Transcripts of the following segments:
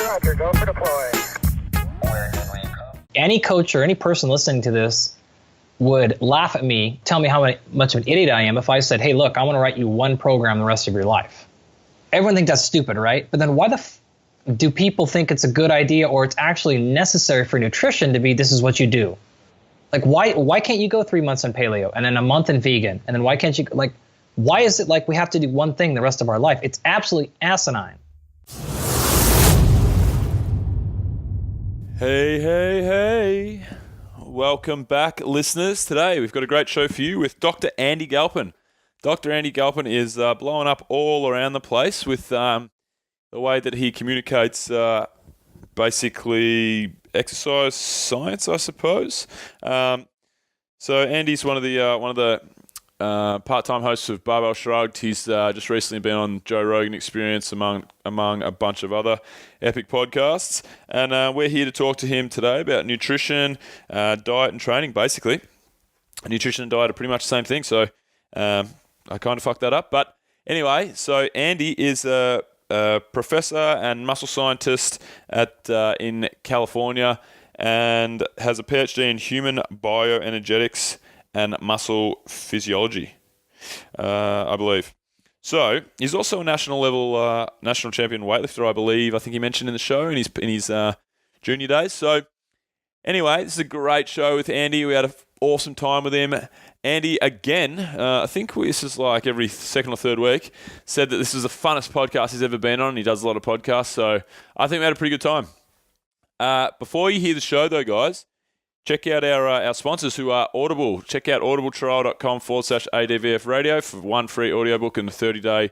Roger, go for deploy. Any coach or any person listening to this would laugh at me, tell me how much of an idiot I am if I said, hey, look, I want to write you one program the rest of your life. Everyone thinks that's stupid, right? But then why do people think it's a good idea or it's actually necessary for nutrition to be this is what you do? Like, why can't you go 3 months on paleo and then a month in vegan? And then why can't you, like, why is it like we have to do one thing the rest of our life? It's absolutely asinine. Hey. Welcome back, listeners. Today, we've got a great show for you with Dr. Andy Galpin. Dr. Andy Galpin is blowing up all around the place with the way that he communicates basically exercise science, I suppose. So Andy's one of the part-time hosts of Barbell Shrugged. He's just recently been on Joe Rogan Experience among a bunch of other epic podcasts. And we're here to talk to him today about nutrition, diet and training, basically. Nutrition and diet are pretty much the same thing, so I kind of fucked that up. But anyway, so Andy is a professor and muscle scientist in California and has a PhD in human bioenergetics and muscle physiology, I believe. So he's also a national champion weightlifter, I believe. I think he mentioned in the show in his junior days. So anyway, this is a great show with Andy. We had an awesome time with him. Andy, again, I think this is like every second or third week, said that this is the funnest podcast he's ever been on. He does a lot of podcasts, so I think we had a pretty good time. Before you hear the show, though, guys, check out our sponsors who are Audible. Check out audibletrial.com/ADVF radio for one free audiobook and a 30-day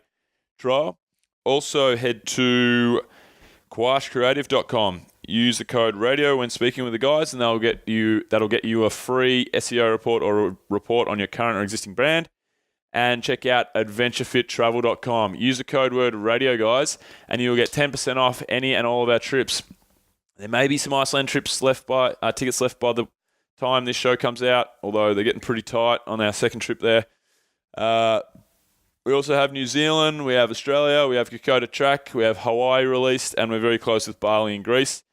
trial. Also, head to quashcreative.com. Use the code radio when speaking with the guys, and that'll get you a free SEO report or a report on your current or existing brand. And check out adventurefittravel.com. Use the code word radio, guys, and you'll get 10% off any and all of our trips. There may be some Iceland trips tickets left by the time this show comes out, although they're getting pretty tight on our second trip there. We also have New Zealand, we have Australia, we have Kokoda Track, we have Hawaii released, and we're very close with Bali and Greece.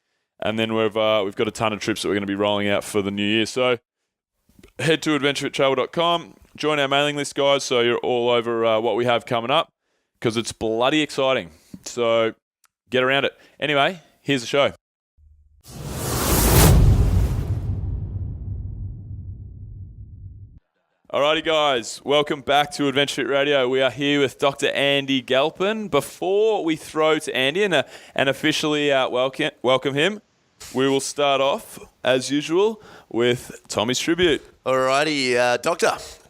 And then we've got a ton of trips that we're going to be rolling out for the new year. So head to adventurefittravel.com, join our mailing list, guys, so you're all over what we have coming up, because it's bloody exciting. So get around it. Anyway, here's the show. Alrighty, guys, welcome back to Adventure Fit Radio. We are here with Dr. Andy Galpin. Before we throw to Andy and officially welcome him, we will start off, as usual, with Tommy's tribute. Alrighty,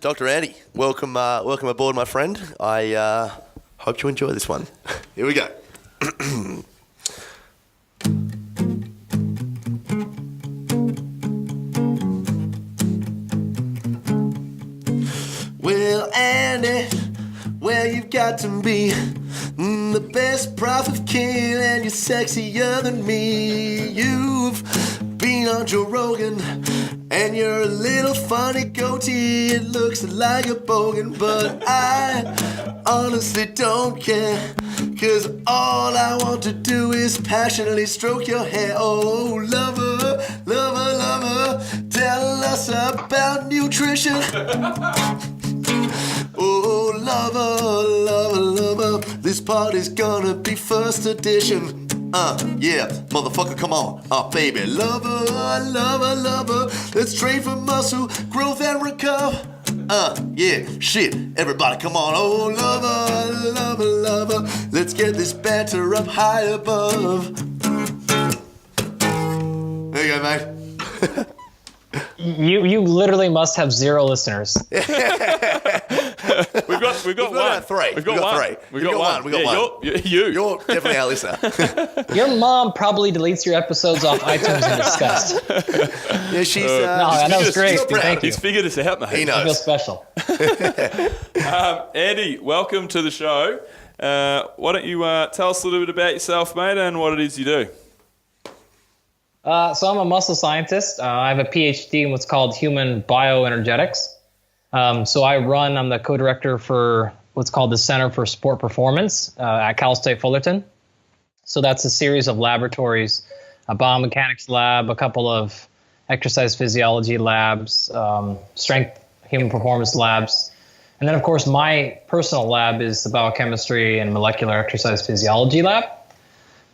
Dr. Andy, welcome aboard, my friend. I hope you enjoy this one. Here we go. Well, Andy, well, you've got to be the best prophet king, and you're sexier than me. You've been on Joe Rogan, and you're a little funny goatee. It looks like a bogan, but I honestly don't care, 'cause all I want to do is passionately stroke your hair. Oh, lover, lover, lover, tell us about nutrition. Oh, lover, lover, lover, this party's gonna be first edition. Yeah, motherfucker, come on. Baby, lover, lover, lover, let's train for muscle growth and recover. Yeah, shit, everybody come on. Oh, lover, lover, lover, let's get this banter up high above. There you go, mate. You literally must have 0 listeners. We've got one. Three. We've got one. We got one. You're definitely our listener. Your mom probably deletes your episodes off iTunes in disgust. Yeah, she's. No, that was great. Thank you. He's figured us out, mate. He knows. I feel special. Andy, welcome to the show. Why don't you tell us a little bit about yourself, mate, and what it is you do? So I'm a muscle scientist. I have a PhD in what's called human bioenergetics. I'm the co-director for what's called the Center for Sport Performance at Cal State Fullerton. So that's a series of laboratories, a biomechanics lab, a couple of exercise physiology labs, strength, human performance labs. And then, of course, my personal lab is the biochemistry and molecular exercise physiology lab.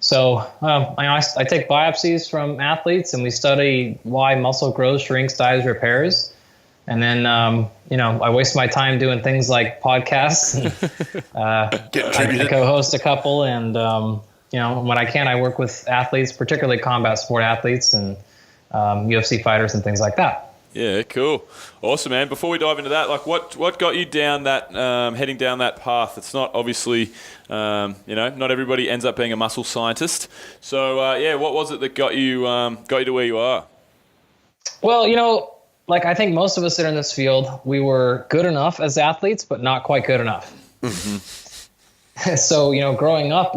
So I take biopsies from athletes, and we study why muscle grows, shrinks, dies, repairs. And then, I waste my time doing things like podcasts. I co-host a couple, and, when I can, I work with athletes, particularly combat sport athletes and UFC fighters and things like that. Yeah, cool. Awesome, man. Before we dive into that, like what got you down that, heading down that path? It's not obviously, not everybody ends up being a muscle scientist. So, what was it that got you to where you are? Well, I think most of us that are in this field, we were good enough as athletes, but not quite good enough. Mm-hmm. So, growing up,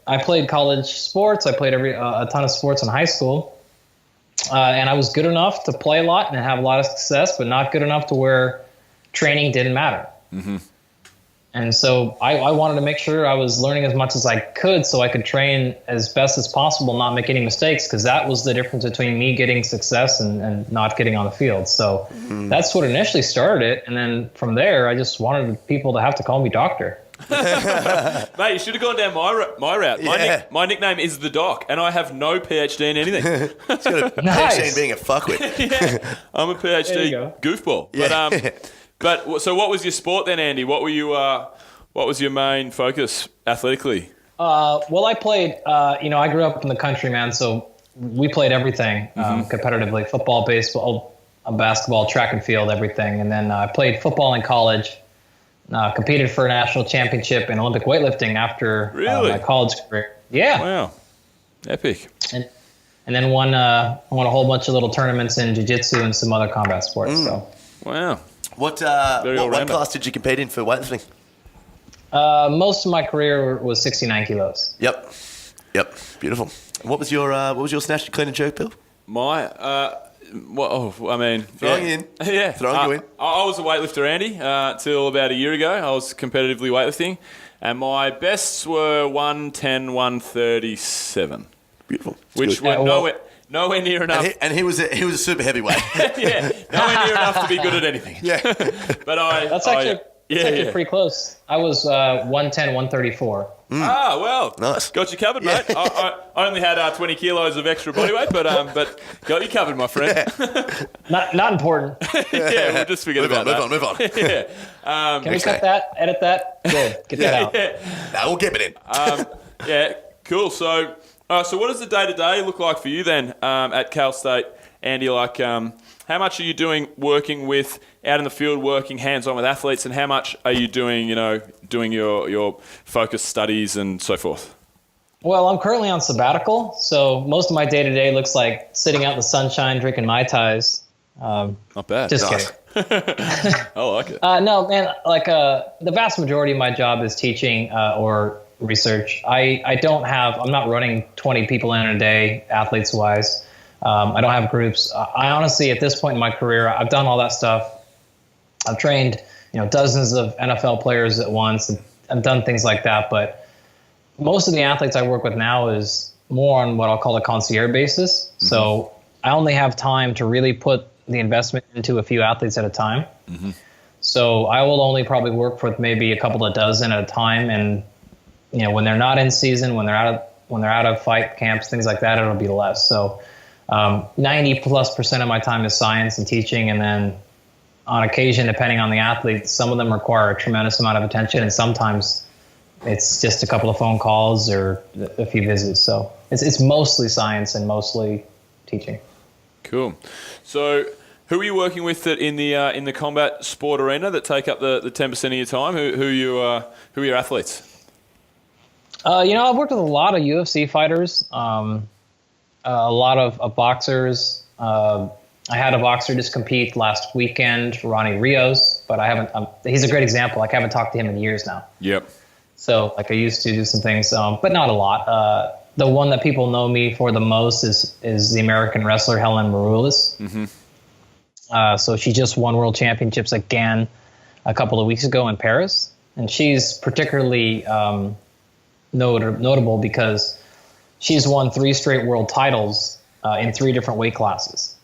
I played college sports. I played a ton of sports in high school. And I was good enough to play a lot and have a lot of success, but not good enough to where training didn't matter. Mm-hmm. And so I wanted to make sure I was learning as much as I could so I could train as best as possible, not make any mistakes, because that was the difference between me getting success and not getting on the field. So that's what initially started it. And then from there, I just wanted people to have to call me doctor. Mate, you should have gone down my route. Yeah. My nickname is the Doc, and I have no PhD in anything. It's got a PhD in being a fuckwit. Yeah, I'm a PhD goofball. Yeah. But so what was your sport then, Andy? What were you? What was your main focus athletically? Well, I played. I grew up in the country, man. So we played everything competitively: football, baseball, basketball, track and field, everything. And then I played football in college. Competed for a national championship in Olympic weightlifting after my college career. Yeah. Wow. Epic. And then won a whole bunch of little tournaments in jiu-jitsu and some other combat sports. So. Wow. What class did you compete in for weightlifting? Most of my career was 69 kilos. Yep. Beautiful. What was your snatch, clean and jerk, Bill? Throwing you in. Yeah. Throwing you in. I was a weightlifter, Andy, till about a year ago. I was competitively weightlifting, and my bests were 110, 137. Beautiful. Which were nowhere near enough. And he was a super heavyweight. Yeah, nowhere near enough to be good at anything. Yeah. But That's actually pretty close. I was 110, 134. Ah, well, nice. Got you covered, mate. I only had 20 kilos of extra body weight, but got you covered, my friend. Not important. Yeah, we'll just forget about that. Move on. Yeah. Can we cut that? Edit that? Good. Get that out. Yeah. No, we'll keep it in. Yeah, cool. So what does the day-to-day look like for you then at Cal State, Andy? How much are you doing working with out in the field, working hands-on with athletes, and how much are you doing your focused studies and so forth? Well, I'm currently on sabbatical, so most of my day-to-day looks like sitting out in the sunshine, drinking Mai Tais. Not bad. Just nice. kidding. I like it. No, man, the vast majority of my job is teaching or research. I'm not running 20 people in a day, athletes-wise. I don't have groups. I honestly, at this point in my career, I've done all that stuff. I've trained, dozens of NFL players at once. And I've done things like that. But most of the athletes I work with now is more on what I'll call a concierge basis. Mm-hmm. So I only have time to really put the investment into a few athletes at a time. Mm-hmm. So I will only probably work with maybe a couple of dozen at a time. And, when they're not in season, when they're out of fight camps, things like that, it'll be less. So 90+% of my time is science and teaching, and then on occasion, depending on the athlete, some of them require a tremendous amount of attention, and sometimes it's just a couple of phone calls or a few visits. So it's mostly science and mostly teaching. Cool. So who are you working with that in the combat sport arena that take up the 10% of your time? Who are your athletes? I've worked with a lot of UFC fighters. A lot of boxers. I had a boxer just compete last weekend, Ronnie Rios, but I haven't. He's a great example. I haven't talked to him in years now. Yep. So I used to do some things, but not a lot. The one that people know me for the most is the American wrestler Helen Maroulis. Mm-hmm. So she just won world championships again a couple of weeks ago in Paris, and she's particularly notable because she's won 3 straight world titles in 3 different weight classes.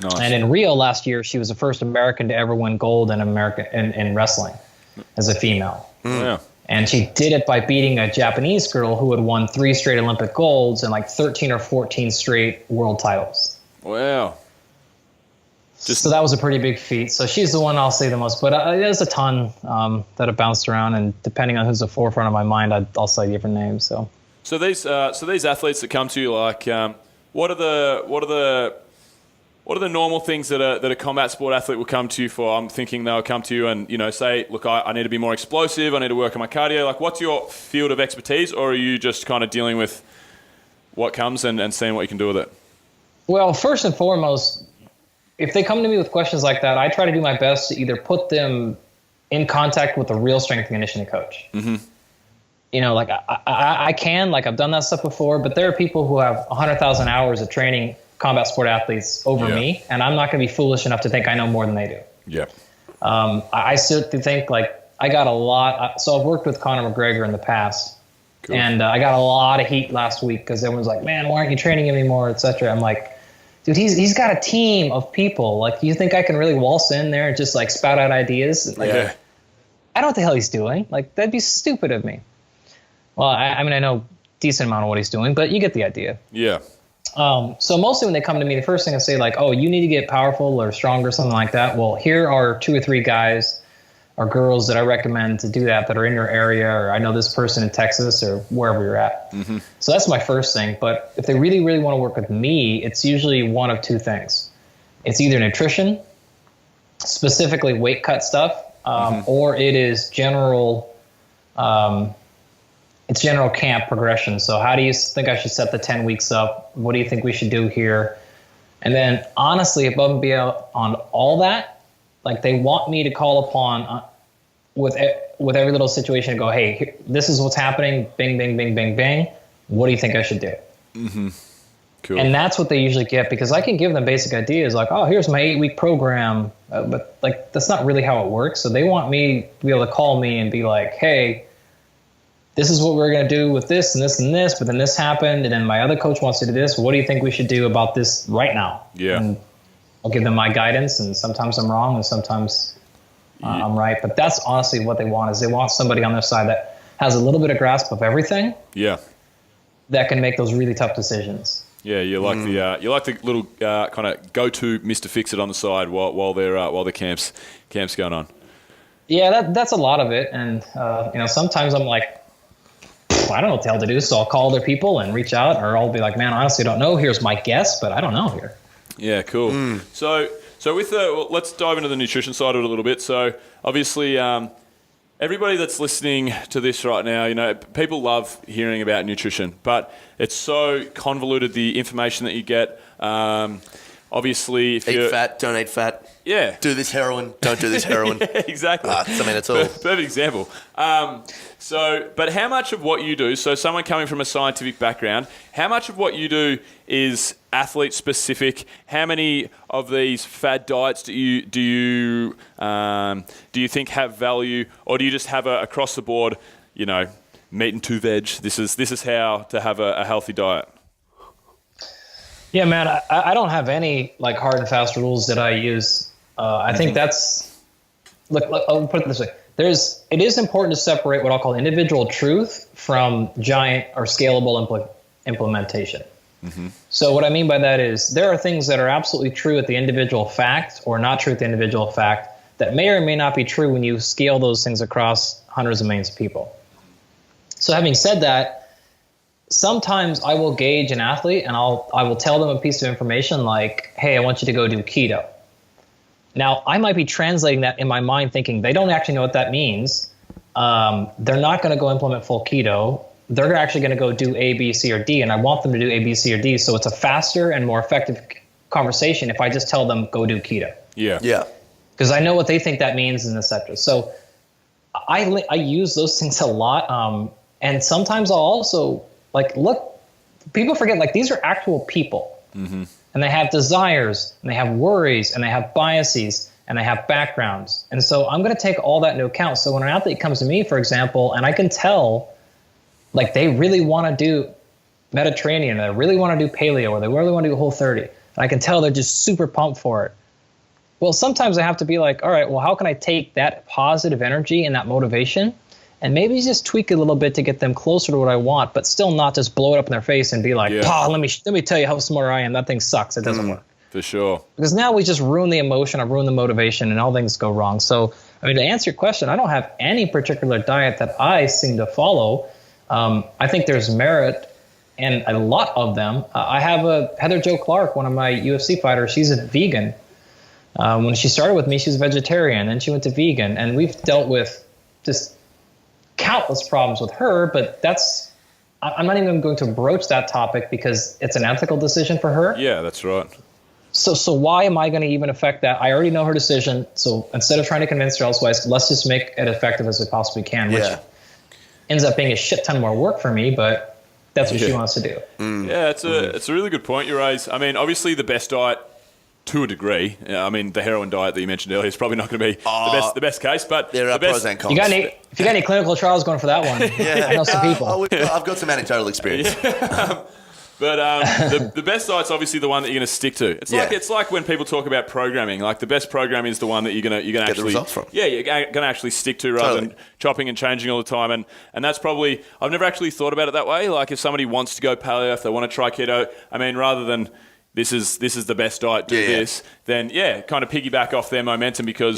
Nice. And in Rio last year, she was the first American to ever win gold in wrestling as a female. Wow. And she did it by beating a Japanese girl who had won 3 straight Olympic golds and like 13 or 14 straight world titles. Wow. So that was a pretty big feat. So she's the one I'll say the most. But there's a ton that have bounced around, and depending on who's the forefront of my mind, I'll say different names. So these athletes that come to you, like, what are the normal things that a combat sport athlete will come to you for? I'm thinking they'll come to you and, you know, say, look, I need to be more explosive. I need to work on my cardio. Like, what's your field of expertise, or are you just kind of dealing with what comes and seeing what you can do with it? Well, first and foremost, if they come to me with questions like that, I try to do my best to either put them in contact with a real strength and conditioning coach. Mm-hmm. You know, like I've done that stuff before, but there are people who have 100,000 hours of training combat sport athletes over me, and I'm not going to be foolish enough to think I know more than they do. Yeah. I still think like I got a lot. So I've worked with Conor McGregor in the past, cool. And I got a lot of heat last week because everyone's like, man, why aren't you training him anymore, etc. I'm like, dude, he's got a team of people. Like, you think I can really waltz in there and just like spout out ideas? Like, I don't know what the hell he's doing. Like, that'd be stupid of me. Well, I mean, I know a decent amount of what he's doing, but you get the idea. Yeah. So mostly when they come to me, the first thing I say, like, oh, you need to get powerful or stronger, something like that. Well, here are 2 or 3 guys or girls that I recommend to do that are in your area, or I know this person in Texas or wherever you're at. Mm-hmm. So that's my first thing. But if they really, really want to work with me, it's usually one of 2 things. It's either nutrition, specifically weight cut stuff, or it is general camp progression. So how do you think I should set the 10 weeks up? What do you think we should do here? And then honestly, above and beyond on all that, like, they want me to call upon with every little situation and go, hey, this is what's happening. Bing, bing, bing, bing, bing. What do you think I should do? Mm-hmm. Cool. And that's what they usually get, because I can give them basic ideas like, oh, here's my 8-week program. But like, that's not really how it works. So they want me to be able to call me and be like, hey, this is what we're going to do with this and this and this, but then this happened, and then my other coach wants to do this. What do you think we should do about this right now? Yeah. And I'll give them my guidance, and sometimes I'm wrong and sometimes I'm right. But that's honestly what they want, is they want somebody on their side that has a little bit of grasp of everything. Yeah. That can make those really tough decisions. Yeah, you like the little kind of go-to Mr. Fix-It on the side while the camp's going on. Yeah, that's a lot of it, and sometimes I'm like, I don't know what the hell to do, so I'll call other people and reach out, or I'll be like, man, honestly, I don't know. Here's my guess, but I don't know here. Yeah, cool. So with let's dive into the nutrition side of it a little bit. So obviously, everybody that's listening to this right now, you know, people love hearing about nutrition, but it's so convoluted, the information that you get. Obviously, if eat fat, don't eat fat. Yeah. Do this heroin, don't do this heroin. Yeah, exactly. It's all. Perfect example. But how much of what you do, so someone coming from a scientific background, how much of what you do is athlete specific? How many of these fad diets do you think have value, or do you just have a across the board, you know, meat and 2 veg? This is how to have a healthy diet. Yeah, man, I don't have any like hard and fast rules that I use. I think that's, look, I'll put it this way. It is important to separate what I'll call individual truth from giant or scalable implementation. Mm-hmm. So what I mean by that is there are things that are absolutely true at the individual fact or not true at the individual fact that may or may not be true when you scale those things across hundreds of millions of people. So having said that, sometimes I will gauge an athlete and I will tell them a piece of information like, hey, I want you to go do keto. Now, I might be translating that in my mind thinking they don't actually know what that means. They're not going to go implement full keto. They're actually going to go do A, B, C, or D, and I want them to do A, B, C, or D. So it's a faster and more effective conversation if I just tell them go do keto. Yeah. Yeah. Because I know what they think that means and et cetera. So I use those things a lot. And sometimes I'll also look, people forget, these are actual people. Mm-hmm. And they have desires, and they have worries, and they have biases, and they have backgrounds. And so I'm going to take all that into account. So when an athlete comes to me, for example, and I can tell, they really want to do Mediterranean, and they really want to do paleo, or they really want to do Whole30, and I can tell they're just super pumped for it. Well, sometimes I have to be like, all right, well, how can I take that positive energy and that motivation and maybe just tweak it a little bit to get them closer to what I want, but still not just blow it up in their face and be like, let me tell you how smart I am. That thing sucks. It doesn't work. For sure. Because now we just ruin the emotion, I've ruined the motivation, and all things go wrong. So, I mean, to answer your question, I don't have any particular diet that I seem to follow. I think there's merit in a lot of them. I have Heather Jo Clark, one of my UFC fighters. She's a vegan. When she started with me, she was a vegetarian, and she went to vegan. And we've dealt with just countless problems with her, but I'm not even going to broach that topic because it's an ethical decision for her. Yeah, that's right. So why am I going to even affect that? I already know her decision. So instead of trying to convince her elsewise, let's just make it effective as we possibly can, which ends up being a shit ton more work for me, but that's what she wants to do. Yeah, it's a really good point you raise. I mean, obviously the best diet to a degrry. I mean, the heroin diet that you mentioned earlier is probably not going to be the best case, but there are pros and cons. If you got any clinical trials going for that one, I know some people. I've got some anecdotal experience. But the best diet's obviously the one that you're going to stick to. It's like when people talk about programming. Like the best programming is the one that you're going to get actually the results from. Yeah, you're going to actually stick to rather than chopping and changing all the time. And that's probably, I've never actually thought about it that way. Like if somebody wants to go paleo, if they want to try keto, I mean, rather than this is the best diet, do this, then kind of piggyback off their momentum because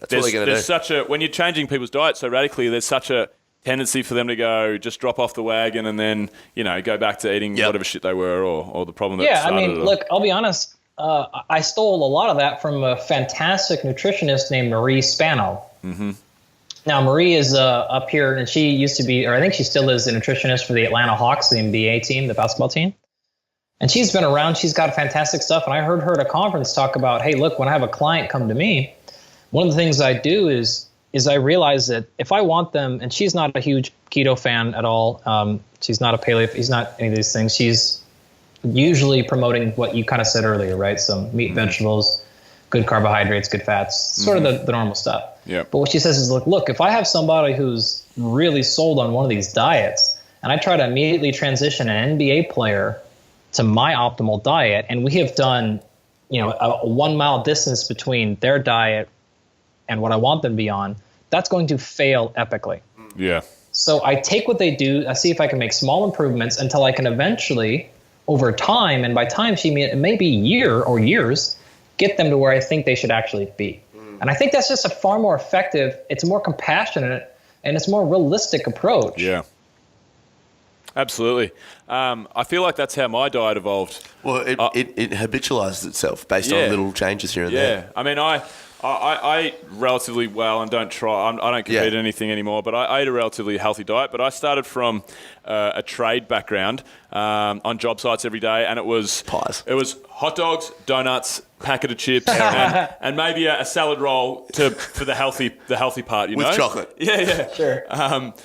there's such a, when you're changing people's diets so radically, there's such a tendency for them to go just drop off the wagon and then, go back to eating whatever shit they were or the problem that started it. Look, I'll be honest. I stole a lot of that from a fantastic nutritionist named Reese Spano. Mm-hmm. Now, Marie is up here, and she used to be, or I think she still is, a nutritionist for the Atlanta Hawks, the NBA team, the basketball team. And she's been around. She's got fantastic stuff. And I heard her at a conference talk about, hey, look, when I have a client come to me, one of the things I do is I realize that if I want them, and she's not a huge keto fan at all. She's not a paleo. She's not any of these things. She's usually promoting what you kind of said earlier, right? So meat, vegetables, good carbohydrates, good fats, sort of the normal stuff. Yeah. But what she says is, look, if I have somebody who's really sold on one of these diets, and I try to immediately transition an NBA player to my optimal diet, and we have done, a 1 mile distance between their diet and what I want them to be on, that's going to fail epically. Yeah. So I take what they do, I see if I can make small improvements until I can eventually, over time, and by time it may be year or years, get them to where I think they should actually be. And I think that's just a far more effective, it's more compassionate, and it's more realistic approach. Yeah. Absolutely. I feel like that's how my diet evolved. Well, it habitualizes itself based on little changes here and there. Yeah. I mean, I ate relatively well and don't compete in anything anymore, but I ate a relatively healthy diet. But I started from a trade background on job sites every day, and it was pies. It was hot dogs, donuts, packet of chips, and maybe a salad roll for the healthy part, with chocolate. Yeah. Sure.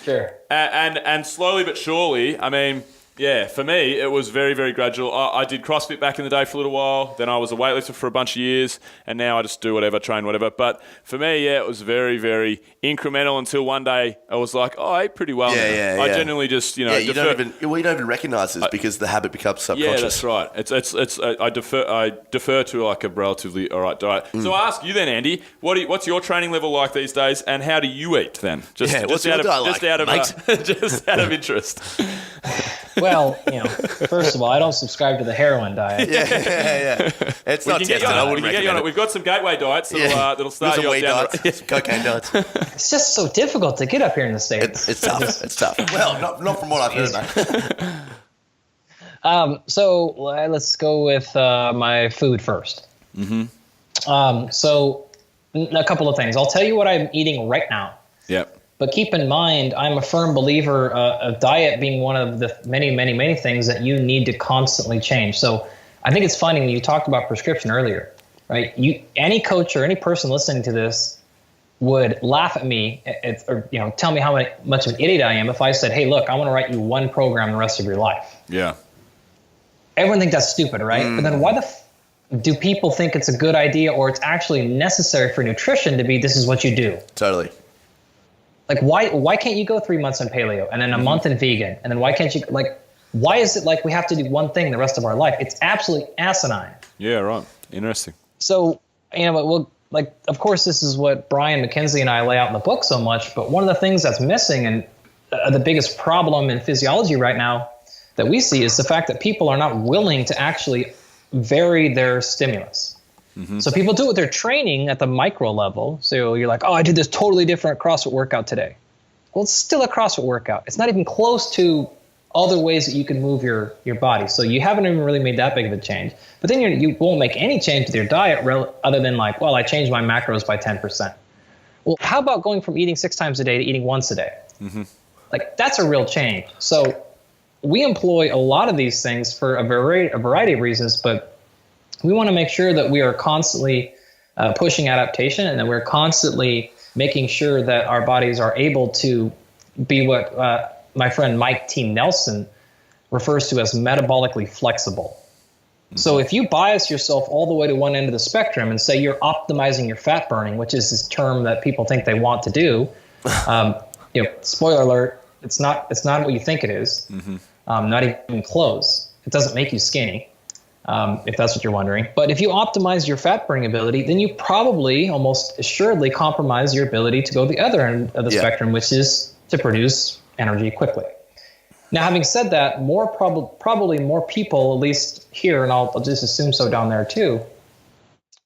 Sure. And slowly but surely, I mean, for me, it was very, very gradual. I did CrossFit back in the day for a little while. Then I was a weightlifter for a bunch of years. And now I just do whatever, train whatever. But for me, it was very, very incremental until one day I was like, I ate pretty well. I genuinely just, you don't even recognize this because the habit becomes subconscious. Yeah, that's right. I defer to like a relatively all right diet. So I ask you then, Andy, what's your training level like these days and how do you eat then? What's your diet like, just out of interest. Well, first of all, I don't subscribe to the heroin diet. Yeah. It's not tested. I wouldn't recommend it. We've got some gateway diets that'll start you off down. Some cocaine diets. It's just so difficult to get up here in the States. It's tough. It's tough. Well, not from what I've heard, mate. So let's go with my food first. Mm-hmm. So a couple of things. I'll tell you what I'm eating right now. Yep. But keep in mind, I'm a firm believer of diet being one of the many, many, many things that you need to constantly change. So I think it's funny when you talked about prescription earlier, right? Any coach or any person listening to this would laugh at me or tell me how much of an idiot I am if I said, hey, look, I want to write you one program the rest of your life. Yeah. Everyone thinks that's stupid, right? But then why do people think it's a good idea or it's actually necessary for nutrition to be this is what you do? Totally. Like, why can't you go 3 months on paleo and then a month in vegan? And then why can't you, Why is it like we have to do one thing the rest of our life? It's absolutely asinine. Yeah, right. Interesting. So, of course, this is what Brian McKenzie and I lay out in the book so much, but one of the things that's missing and the biggest problem in physiology right now that we see is the fact that people are not willing to actually vary their stimulus. Mm-hmm. So people do it with their training at the micro level. So you're like, oh, I did this totally different CrossFit workout today. Well, it's still a CrossFit workout. It's not even close to other ways that you can move your body. So you haven't even really made that big of a change. But then you won't make any change with your diet other than like, well, I changed my macros by 10%. Well, how about going from eating 6 times a day to eating once a day? Mm-hmm. Like, that's a real change. So we employ a lot of these things for a variety of reasons, but we want to make sure that we are constantly pushing adaptation and that we're constantly making sure that our bodies are able to be what my friend Mike T. Nelson refers to as metabolically flexible. Mm-hmm. So if you bias yourself all the way to one end of the spectrum and say you're optimizing your fat burning, which is this term that people think they want to do, spoiler alert, it's not what you think it is. Mm-hmm. Not even close. It doesn't make you skinny, if that's what you're wondering. But if you optimize your fat burning ability, then you probably almost assuredly compromise your ability to go the other end of the spectrum, which is to produce energy quickly. Now, having said that, probably more people, at least here, and I'll just assume so down there too,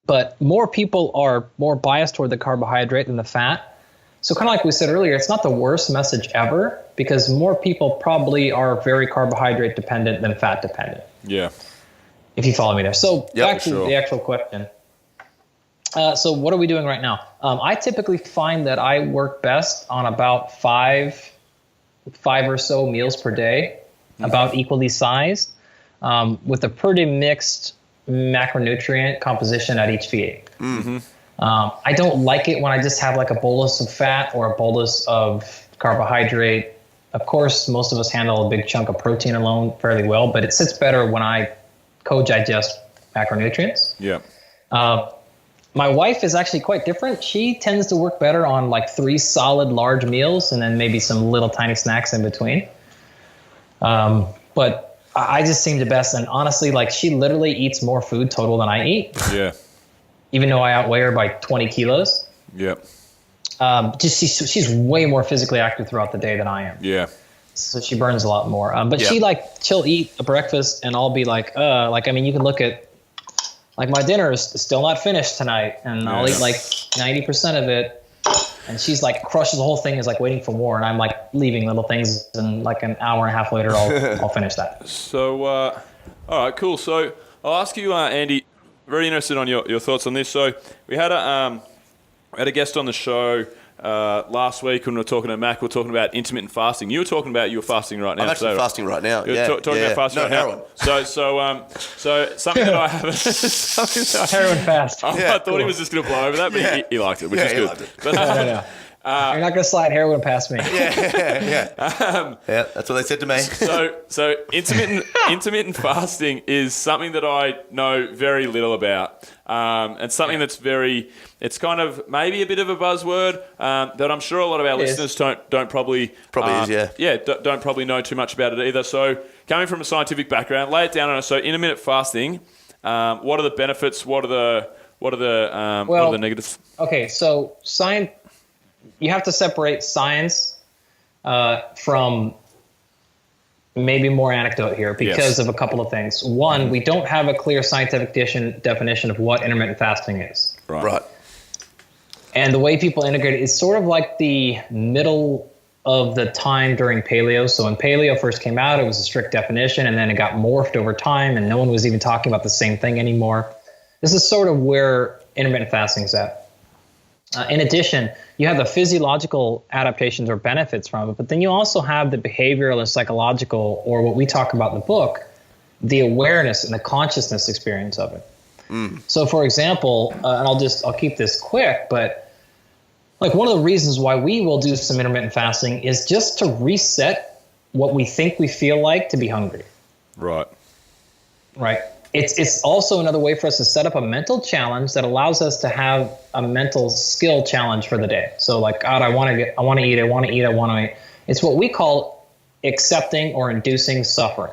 but more people are more biased toward the carbohydrate than the fat. So kind of like we said earlier, it's not the worst message ever because more people probably are very carbohydrate dependent than fat dependent. Yeah. If you follow me there. So back to the actual question. So what are we doing right now? I typically find that I work best on about five or so meals per day, about equally sized, with a pretty mixed macronutrient composition at each feeding. Mm-hmm. I don't like it when I just have like a bolus of fat or a bolus of carbohydrate. Of course, most of us handle a big chunk of protein alone fairly well, but it sits better when I co-digest macronutrients. Yeah. My wife is actually quite different. She tends to work better on like 3 solid large meals and then maybe some little tiny snacks in between. But I just seem the best. And honestly, like she literally eats more food total than I eat. Yeah. Even though I outweigh her by 20 kilos. Yep. She's way more physically active throughout the day than I am. Yeah. So she burns a lot more. But she'll eat a breakfast and I'll be like, you can look at, like my dinner is still not finished tonight and I'll eat like 90% of it. And she's like crushes the whole thing, is like waiting for more. And I'm like leaving little things and like an hour and a half later, I'll finish that. So, all right, cool. So I'll ask you, Andy, very interested on your thoughts on this. So we had a guest on the show last week when we were talking to Mac. We were talking about intermittent fasting. You were talking about you were fasting right now. I'm actually fasting right now. You're talking about fasting right heroin. now. So something that I haven't. Heroin fast. I thought he was just going to blow over that, but he liked it, which is good. Liked it. But, no. You're not going to slide heroin past me. Yeah, that's what they said to me. So intermittent fasting is something that I know very little about, and something that's it's kind of maybe a bit of a buzzword that I'm sure a lot of our listeners don't probably don't probably know too much about it either. So coming from a scientific background, lay it down on us. So intermittent fasting, what are the benefits? What are the negatives? Okay, so you have to separate science from maybe more anecdote here because of a couple of things. One, we don't have a clear scientific definition of what intermittent fasting is. Right. And the way people integrate it is sort of like the middle of the time during paleo. So when paleo first came out, it was a strict definition, and then it got morphed over time, and no one was even talking about the same thing anymore. This is sort of where intermittent fasting is at. In addition, you have the physiological adaptations or benefits from it, but then you also have the behavioral and psychological, or what we talk about in the book, the awareness and the consciousness experience of it. So for example, and I'll keep this quick, but like one of the reasons why we will do some intermittent fasting is just to reset what we think we feel like to be hungry. Right. It's also another way for us to set up a mental challenge that allows us to have a mental skill challenge for the day. So like, God, I want to eat. It's what we call accepting or inducing suffering.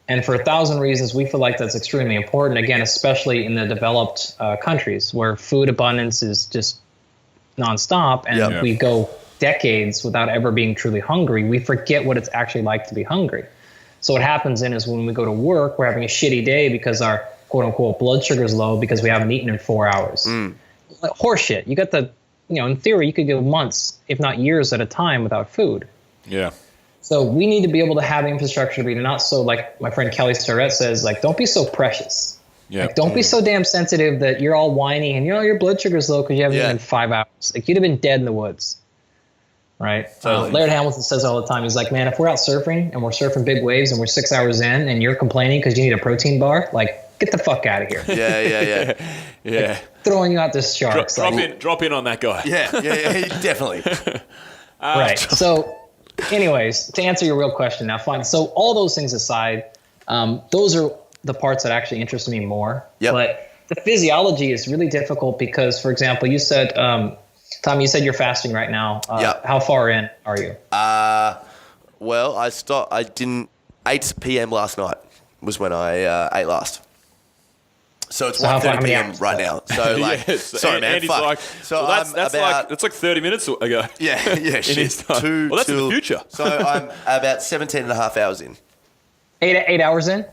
And for 1,000 reasons, we feel like that's extremely important, again, especially in the developed countries where food abundance is just nonstop and we go decades without ever being truly hungry. We forget what it's actually like to be hungry. So what happens then is when we go to work, we're having a shitty day because our quote unquote blood sugar is low because we haven't eaten in 4 hours. Like, horseshit. You got the, in theory, you could go months, if not years at a time without food. Yeah. So we need to be able to have the infrastructure to be not so, like my friend Kelly Starrett says, like, don't be so precious. Yeah. Like, don't be so damn sensitive that you're all whiny and, your blood sugar's low because you haven't eaten in 5 hours. Like, you'd have been dead in the woods. Right? Totally. Laird Hamilton says all the time, he's like, man, if we're out surfing and we're surfing big waves and we're 6 hours in and you're complaining because you need a protein bar, like, get the fuck out of here. Yeah. Like, throwing you out to sharks. Drop in on that guy. Yeah, definitely. Right. So, anyways, to answer your real question now, fine. So all those things aside, those are the parts that actually interest me more. Yep. But the physiology is really difficult because, for example, you said, Tom, you said you're fasting right now. How far in are you? Well, I didn't. 8 p.m. last night was when I ate last. So it's 1:30 p.m. right now. So sorry, man. Andy's fuck. like, so well, that's like 30 minutes ago. Yeah, shit. Well, that's in the future. So I'm about 17 and a half hours in. 8 hours in?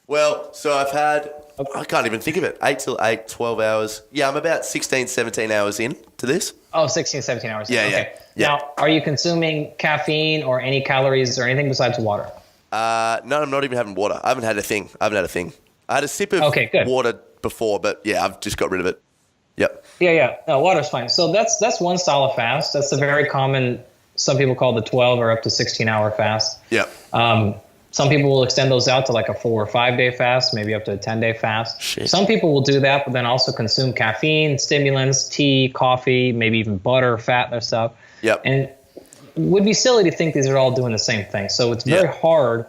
Well, so I've had, I can't even think of it, 8 till 8, 12 hours. Yeah, I'm about 16, 17 hours in to this. Oh, 16, 17 hours. Yeah. Now, are you consuming caffeine or any calories or anything besides water? No, I'm not even having water. I haven't had a thing. I had a sip of water before, but yeah, I've just got rid of it. Yep. Yeah. No, water's fine. So that's one style of fast. That's a very common, some people call the 12 or up to 16-hour fast. Yep. Some people will extend those out to like a 4 or 5 day fast, maybe up to a 10-day fast. Shit. Some people will do that, but then also consume caffeine, stimulants, tea, coffee, maybe even butter, fat, and stuff. Yep. And it would be silly to think these are all doing the same thing. So it's very hard.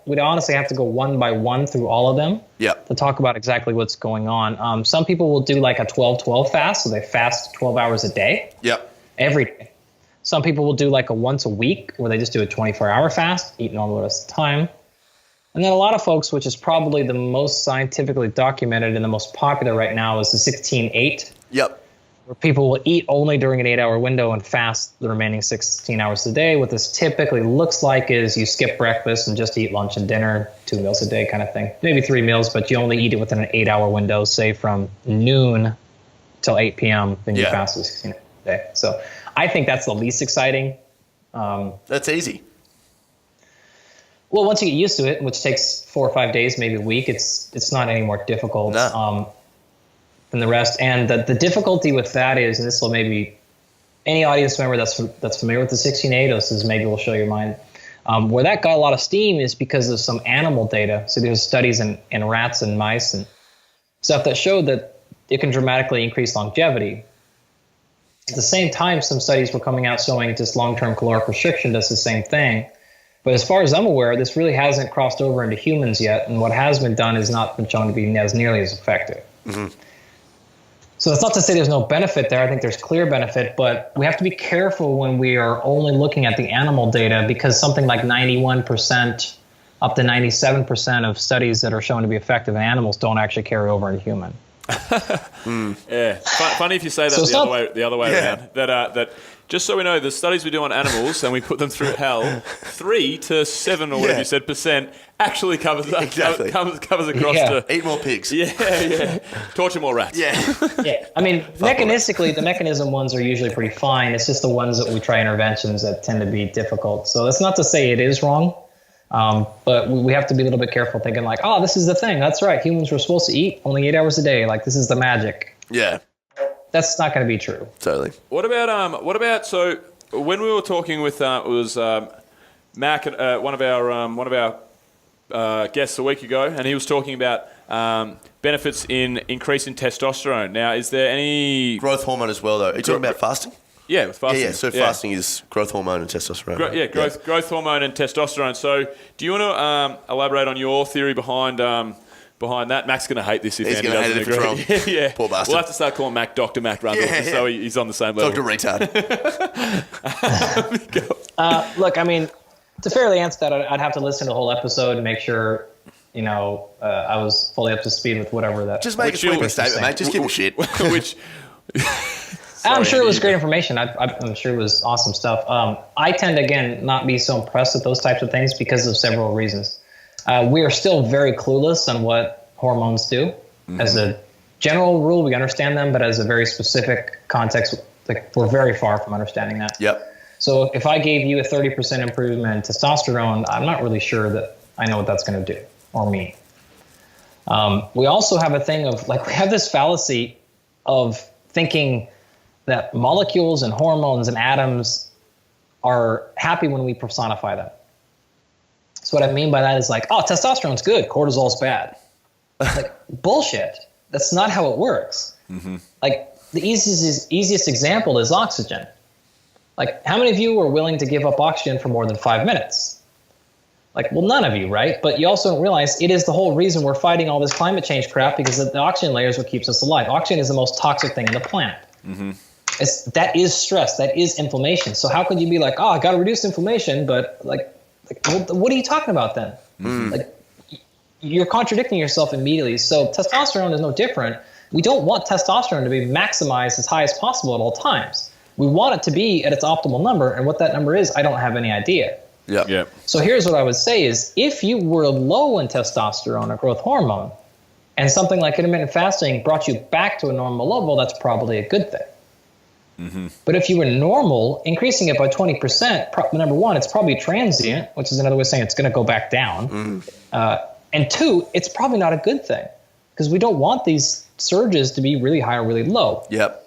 We'd honestly have to go one by one through all of them to talk about exactly what's going on. Some people will do like a 12-12 fast, so they fast 12 hours a day. Yep. Every day. Some people will do like a once a week where they just do a 24-hour fast, eat normal the rest of the time. And then a lot of folks, which is probably the most scientifically documented and the most popular right now, is the 16-8. Yep. Where people will eat only during an 8-hour window and fast the remaining 16 hours a day. What this typically looks like is you skip breakfast and just eat lunch and dinner, 2 meals a day kind of thing. Maybe 3 meals, but you only eat it within an 8-hour window, say from noon till 8 p.m. Then you fast the 16 hours a day. So I think that's the least exciting. That's easy. Well, once you get used to it, which takes 4 or 5 days, maybe a week, it's not any more difficult than the rest. And the difficulty with that is, and this will maybe any audience member that's familiar with the 16-8, this is maybe will show your mind. Where that got a lot of steam is because of some animal data. So there's studies in rats and mice and stuff that showed that it can dramatically increase longevity. At the same time, some studies were coming out showing just long-term caloric restriction does the same thing. But as far as I'm aware, this really hasn't crossed over into humans yet, and what has been done has not been shown to be as nearly as effective. Mm-hmm. So that's not to say there's no benefit there. I think there's clear benefit, but we have to be careful when we are only looking at the animal data because something like 91% up to 97% of studies that are shown to be effective in animals don't actually carry over into human. Yeah, funny if you say that the other way around. That just so we know, the studies we do on animals and we put them through hell, 3 to 7 or whatever you said % actually covers covers across to eat more pigs. Yeah. Torture more rats. Yeah. I mean, mechanistically, the mechanism ones are usually pretty fine. It's just the ones that we try interventions that tend to be difficult. So that's not to say it is wrong. But we have to be a little bit careful thinking like, oh, this is the thing. That's right. Humans were supposed to eat only 8 hours a day. Like, this is the magic. Yeah. That's not going to be true. Totally. What about, so when we were talking with, it was Mac, one of our guests a week ago, and he was talking about benefits in increasing testosterone. Now, is there any... Growth hormone as well, though. Are you talking about fasting? Yeah, with fasting. Yeah. So fasting is growth hormone and testosterone. Growth hormone and testosterone. So, do you want to elaborate on your theory behind that? Mac's going to hate this if he's Andy doesn't agree. Wrong. Yeah, poor bastard. We'll have to start calling Mac Dr. Mac Rundle, so he's on the same level. Dr. Retard. Look, I mean, to fairly answer that, I'd have to listen to the whole episode and make sure I was fully up to speed with whatever that. Just make a sweeping statement, mate. Just give a shit. Which. I'm sure it was great information. I'm sure it was awesome stuff. I tend to, again, not be so impressed with those types of things because of several reasons. We are still very clueless on what hormones do. Mm-hmm. As a general rule, we understand them, but as a very specific context, like, we're very far from understanding that. Yep. So if I gave you a 30% improvement in testosterone, I'm not really sure that I know what that's going to do or mean. We also have a thing of, like, we have this fallacy of thinking that molecules and hormones and atoms are happy when we personify them. So what I mean by that is like, oh, testosterone's good, cortisol's bad. Like, bullshit. That's not how it works. Mm-hmm. Like, the easiest example is oxygen. Like, how many of you are willing to give up oxygen for more than 5 minutes? Like, well, none of you, right? But you also don't realize it is the whole reason we're fighting all this climate change crap, because the oxygen layer is what keeps us alive. Oxygen is the most toxic thing on the planet. Mm-hmm. That is stress. That is inflammation. So how could you be like, oh, I got to reduce inflammation, but well, what are you talking about then? Mm. Like, you're contradicting yourself immediately. So testosterone is no different. We don't want testosterone to be maximized as high as possible at all times. We want it to be at its optimal number, and what that number is, I don't have any idea. Yeah. So here's what I would say is, if you were low in testosterone, a growth hormone, and something like intermittent fasting brought you back to a normal level, that's probably a good thing. Mm-hmm. But if you were normal, increasing it by 20%, number one, it's probably transient, which is another way of saying it's going to go back down. Mm-hmm. And two, it's probably not a good thing, because we don't want these surges to be really high or really low. Yep.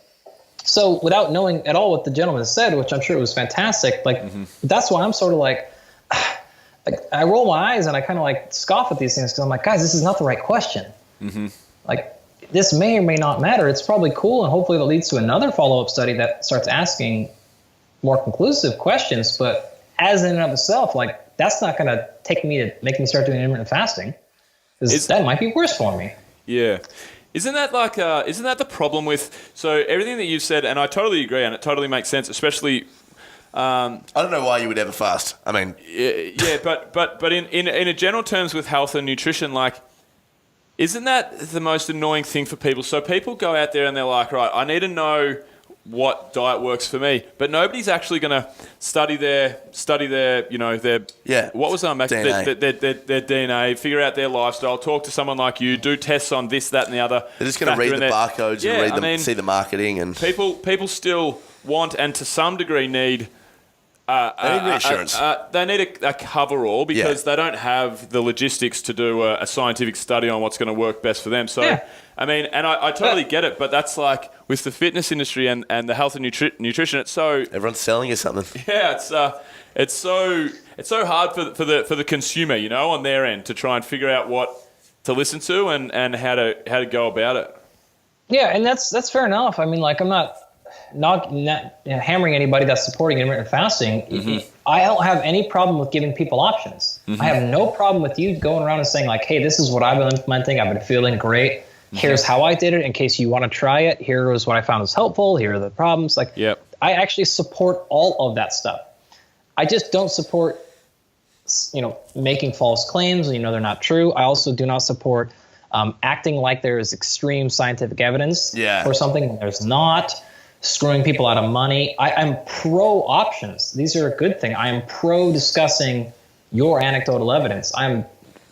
So without knowing at all what the gentleman said, which I'm sure was fantastic, that's why I'm sort of like I roll my eyes and I kind of like scoff at these things, because I'm like, guys, this is not the right question. Mm-hmm. Like, this may or may not matter. It's probably cool, and hopefully that leads to another follow-up study that starts asking more conclusive questions. But as in and of itself, like, that's not going to make me start doing intermittent fasting, because that might be worse for me. Yeah. Isn't that the problem with, so everything that you've said, and I totally agree, and it totally makes sense, especially. I don't know why you would ever fast. I mean, yeah, but in a general terms with health and nutrition, like, isn't that the most annoying thing for people? So people go out there and they're like, right, I need to know what diet works for me, but nobody's actually going to study their what was DNA. Their DNA, figure out their lifestyle, talk to someone like you, do tests on this, that, and the other. They're just going to read the barcodes and see the marketing, and people still want, and to some degree need. They need reassurance. They need a cover-all, because they don't have the logistics to do a scientific study on what's going to work best for them. So, I mean, and I totally get it, but that's like with the fitness industry and the health and nutrition, it's so... Everyone's selling you something. Yeah, it's so hard for the consumer, on their end, to try and figure out what to listen to and how to go about it. Yeah, and that's fair enough. I mean, like, I'm not hammering anybody that's supporting intermittent fasting. Mm-hmm. I don't have any problem with giving people options. Mm-hmm. I have no problem with you going around and saying, like, hey, this is what I've been implementing. I've been feeling great. Mm-hmm. Here's how I did it in case you want to try it. Here was what I found was helpful. Here are the problems. Like, I actually support all of that stuff. I just don't support, making false claims when they're not true. I also do not support acting like there is extreme scientific evidence for something when there's not. Screwing people out of money. I'm pro options. These are a good thing. I am pro discussing your anecdotal evidence. I'm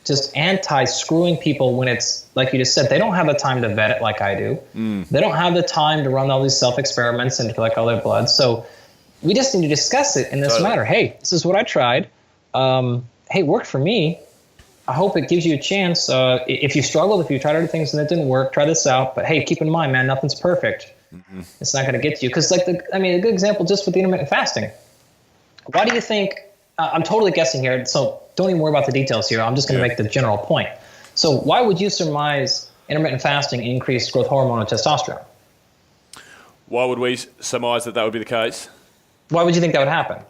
just anti screwing people when it's, like you just said, they don't have the time to vet it like I do. They don't have the time to run all these self-experiments and collect all their blood. So we just need to discuss it in this matter. Hey, this is what I tried. Hey, it worked for me. I hope it gives you a chance. If you struggled, if you tried other things and it didn't work, try this out. But hey, keep in mind, man, nothing's perfect. Mm-hmm. It's not going to get to you. Because, like, a good example just with the intermittent fasting. Why do you think, I'm totally guessing here, so don't even worry about the details here. I'm just going to make the general point. So why would you surmise intermittent fasting increased growth hormone and testosterone? Why would we surmise that would be the case? Why would you think that would happen?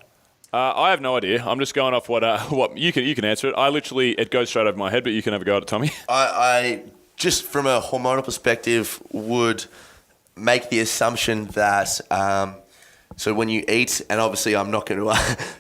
I have no idea. I'm just going off what you can answer it. It goes straight over my head, but you can have a go at it, Tommy. I just from a hormonal perspective would make the assumption that So when you eat, and obviously I'm not going to,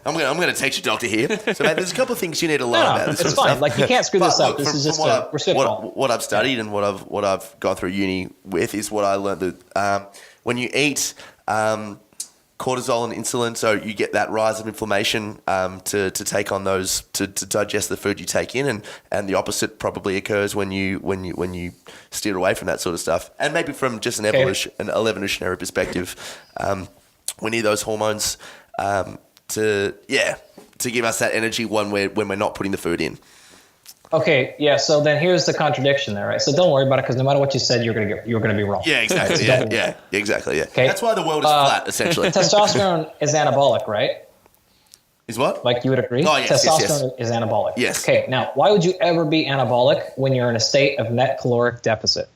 I'm going to teach a doctor here. So mate, there's a couple of things you need to learn about this it's sort fine. of stuff. Like you can't screw this up. Look, This is just what I've studied and what I've gone through uni with is what I learned that when you eat, cortisol and insulin, so you get that rise of inflammation to take on those to digest the food you take in, and the opposite probably occurs when you steer away from that sort of stuff. And maybe from just an evolutionary perspective, we need those hormones to give us that energy when we're not putting the food in. Okay, yeah. So then here's the contradiction there, right? So don't worry about it because no matter what you said, you're gonna be wrong. Yeah, exactly. Yeah, exactly. Yeah. Okay. That's why the world is flat, essentially. Testosterone is anabolic, right? Is what? Like you would agree? Oh, yes, Testosterone is anabolic. Yes. Okay. Now, why would you ever be anabolic when you're in a state of net caloric deficit?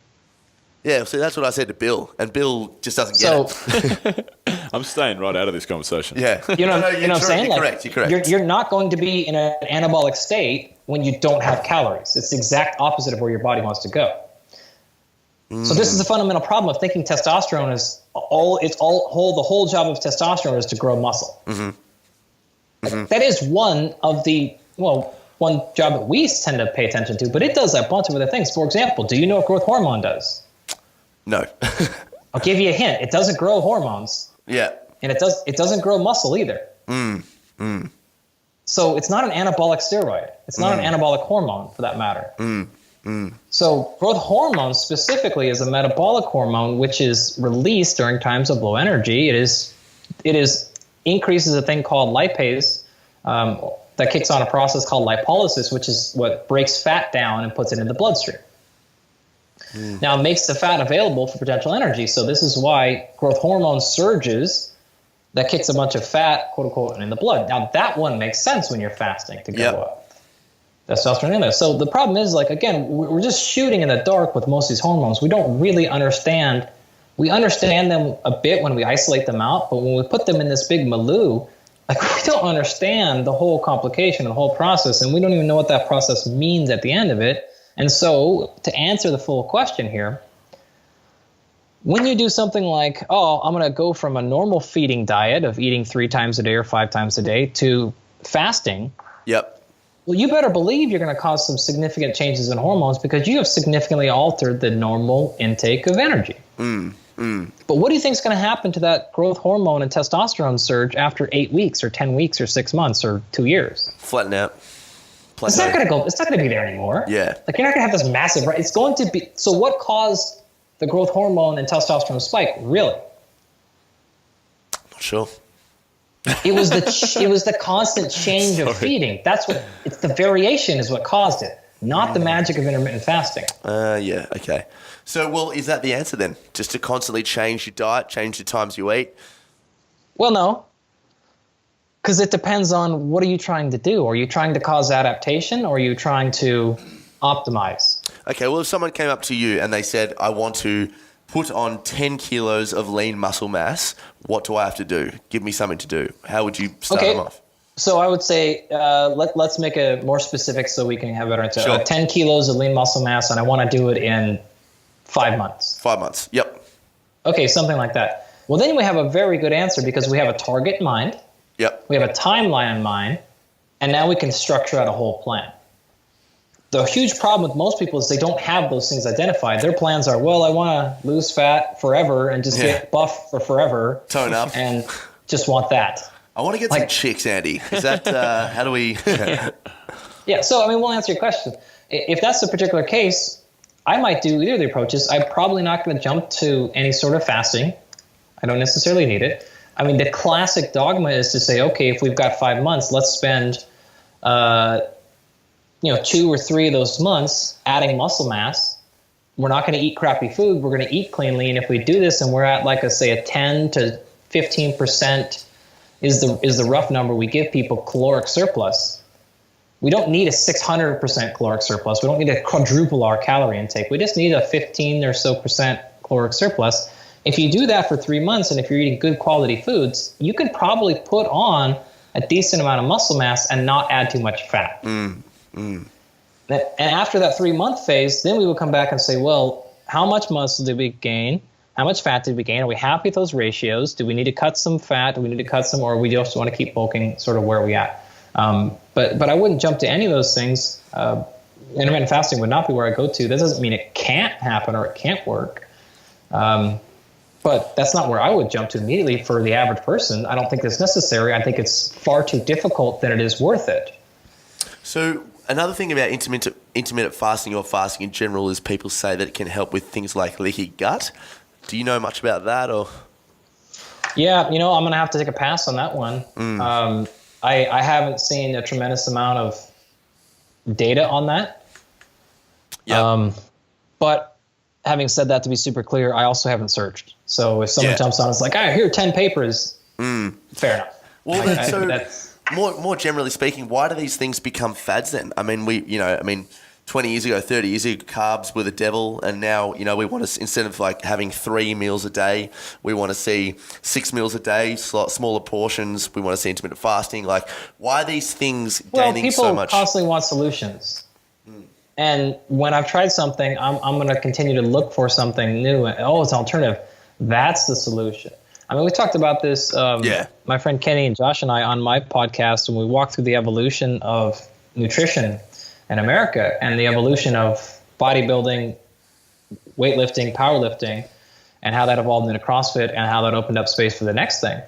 Yeah, so that's what I said to Bill, and Bill just doesn't get it. I'm staying right out of this conversation. Yeah. You know what I'm saying? You're correct. You're correct. You're not going to be in an anabolic state when you don't have calories. It's the exact opposite of where your body wants to go. So this is the fundamental problem of thinking testosterone is the whole job of testosterone is to grow muscle. That is one job that we tend to pay attention to, but it does a bunch of other things. For example, do you know what growth hormone does? No. I'll give you a hint. It doesn't grow hormones. Yeah. And it doesn't grow muscle either. So it's not an anabolic steroid. It's not an anabolic hormone for that matter. So growth hormone specifically is a metabolic hormone which is released during times of low energy. It increases a thing called lipase that kicks on a process called lipolysis, which is what breaks fat down and puts it in the bloodstream. Now it makes the fat available for potential energy. So this is why growth hormone surges that kicks a bunch of fat, quote unquote, in the blood. Now that one makes sense when you're fasting to go up. Testosterone in there. So the problem is, like, again, we're just shooting in the dark with most of these hormones. We don't really understand. We understand them a bit when we isolate them out, but when we put them in this big milieu, like, we don't understand the whole complication, the whole process, and we don't even know what that process means at the end of it. And so to answer the full question here, when you do something like, I'm going to go from a normal feeding diet of eating 3 times a day or 5 times a day to fasting. Yep. Well, you better believe you're going to cause some significant changes in hormones because you have significantly altered the normal intake of energy. But what do you think is going to happen to that growth hormone and testosterone surge after 8 weeks or 10 weeks or 6 months or 2 years? Flatten out. It's not going to go. It's not going to be there anymore. Yeah. Like, you're not going to have this massive. Right? It's going to be. So what caused the growth hormone and testosterone spike? Really? Not sure. It was the constant change of feeding. That's what. It's the variation is what caused it, not the magic of intermittent fasting. Yeah. Okay. So, well, is that the answer then? Just to constantly change your diet, change the times you eat? Well, no. Because it depends on what are you trying to do. Are you trying to cause adaptation or are you trying to optimize? Okay, well, if someone came up to you and they said, I want to put on 10 kilos of lean muscle mass, what do I have to do? Give me something to do. How would you start them off? So I would say let's make it more specific so we can have better answer. Sure. 10 kilos of lean muscle mass, and I want to do it in 5 months. 5 months, yep. Okay, something like that. Well, then we have a very good answer because we have a target in mind. Yep. We have a timeline in mind, and now we can structure out a whole plan. The huge problem with most people is they don't have those things identified. Their plans are, well, I want to lose fat forever and just get buff for forever. Tone up. And just want that. I want to get some chicks, Andy. Is that, how do we... Yeah, so, I mean, we'll answer your question. If that's the particular case, I might do either of the approaches. I'm probably not going to jump to any sort of fasting. I don't necessarily need it. I mean, the classic dogma is to say, okay, if we've got 5 months, let's spend, 2 or 3 of those months adding muscle mass. We're not going to eat crappy food. We're going to eat cleanly. And if we do this and we're at, like, a 10 to 15% is the rough number we give people caloric surplus. We don't need a 600% caloric surplus. We don't need to quadruple our calorie intake. We just need a 15 or so percent caloric surplus. If you do that for 3 months, and if you're eating good quality foods, you can probably put on a decent amount of muscle mass and not add too much fat. And after that 3 month phase, then we will come back and say, well, how much muscle did we gain? how much fat did we gain? Are we happy with those ratios? Do we need to cut some fat? Do we need to cut some, or we just want to keep bulking sort of where we at? But I wouldn't jump to any of those things. Intermittent fasting would not be where I go to. That doesn't mean it can't happen or it can't work. But that's not where I would jump to immediately for the average person. I don't think it's necessary. I think it's far too difficult than it is worth it. So another thing about intermittent fasting or fasting in general is people say that it can help with things like leaky gut. Do you know much about that? Or? Yeah, I'm going to have to take a pass on that one. I haven't seen a tremendous amount of data on that. Yeah. But having said that, to be super clear, I also haven't searched. So if someone jumps on, it's like, here are 10 papers. Fair enough. Well, more generally speaking, why do these things become fads then? I mean, 20 years ago, 30 years ago, carbs were the devil, and now, we want to, instead of like having 3 meals a day, we want to see 6 meals a day, smaller portions. We want to see intermittent fasting. Like, why are these things gaining so much? People constantly want solutions. And when I've tried something, I'm going to continue to look for something new. And, it's an alternative. That's the solution. I mean, we talked about this, my friend Kenny and Josh and I on my podcast, when we walked through the evolution of nutrition in America and the evolution of bodybuilding, weightlifting, powerlifting, and how that evolved into CrossFit and how that opened up space for the next thing.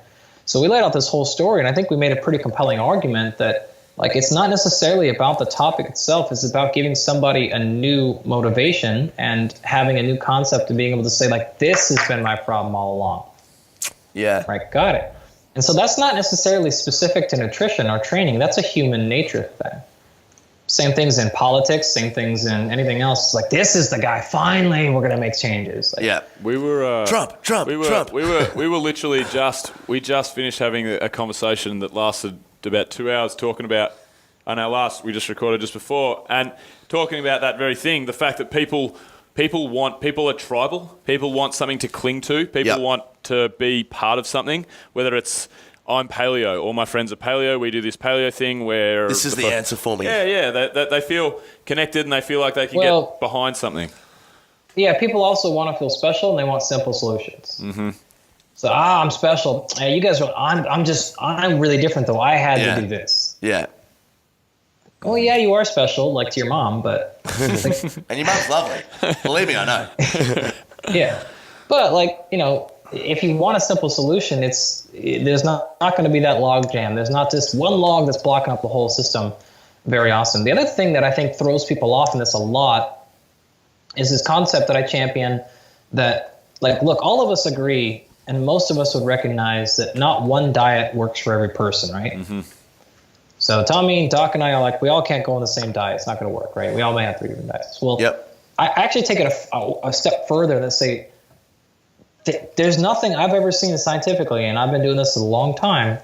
So we laid out this whole story, and I think we made a pretty compelling argument that it's not necessarily about the topic itself. It's about giving somebody a new motivation and having a new concept of being able to say, this has been my problem all along. Yeah. Right, got it. And so that's not necessarily specific to nutrition or training. That's a human nature thing. Same things in politics, same things in anything else. This is the guy. Finally, we're going to make changes. We were Trump. We were literally we just finished having a conversation that lasted about 2 hours talking about, we just recorded just before, and talking about that very thing, the fact that people are tribal, people want something to cling to, people want to be part of something, whether it's I'm paleo, all my friends are paleo, we do this paleo thing where... This is the answer for me. Yeah, they feel connected and they feel like they can get behind something. Yeah, people also want to feel special and they want simple solutions. Mm-hmm. So, I'm special. Hey, you guys are, I'm really different though. I had to do this. Yeah. Oh yeah, you are special, to your mom, but... And your mom's lovely. Believe me, I know. Yeah. But if you want a simple solution, there's not going to be that log jam. There's not just one log that's blocking up the whole system. Very awesome. The other thing that I think throws people off in this a lot is this concept that I champion that, look, all of us agree, and most of us would recognize that not one diet works for every person, right? Mm-hmm. So Tommy, Doc, and I are we all can't go on the same diet. It's not going to work, right? We all may have 3 different diets. Well, I actually take it a step further and say, there's nothing I've ever seen scientifically, and I've been doing this a long time.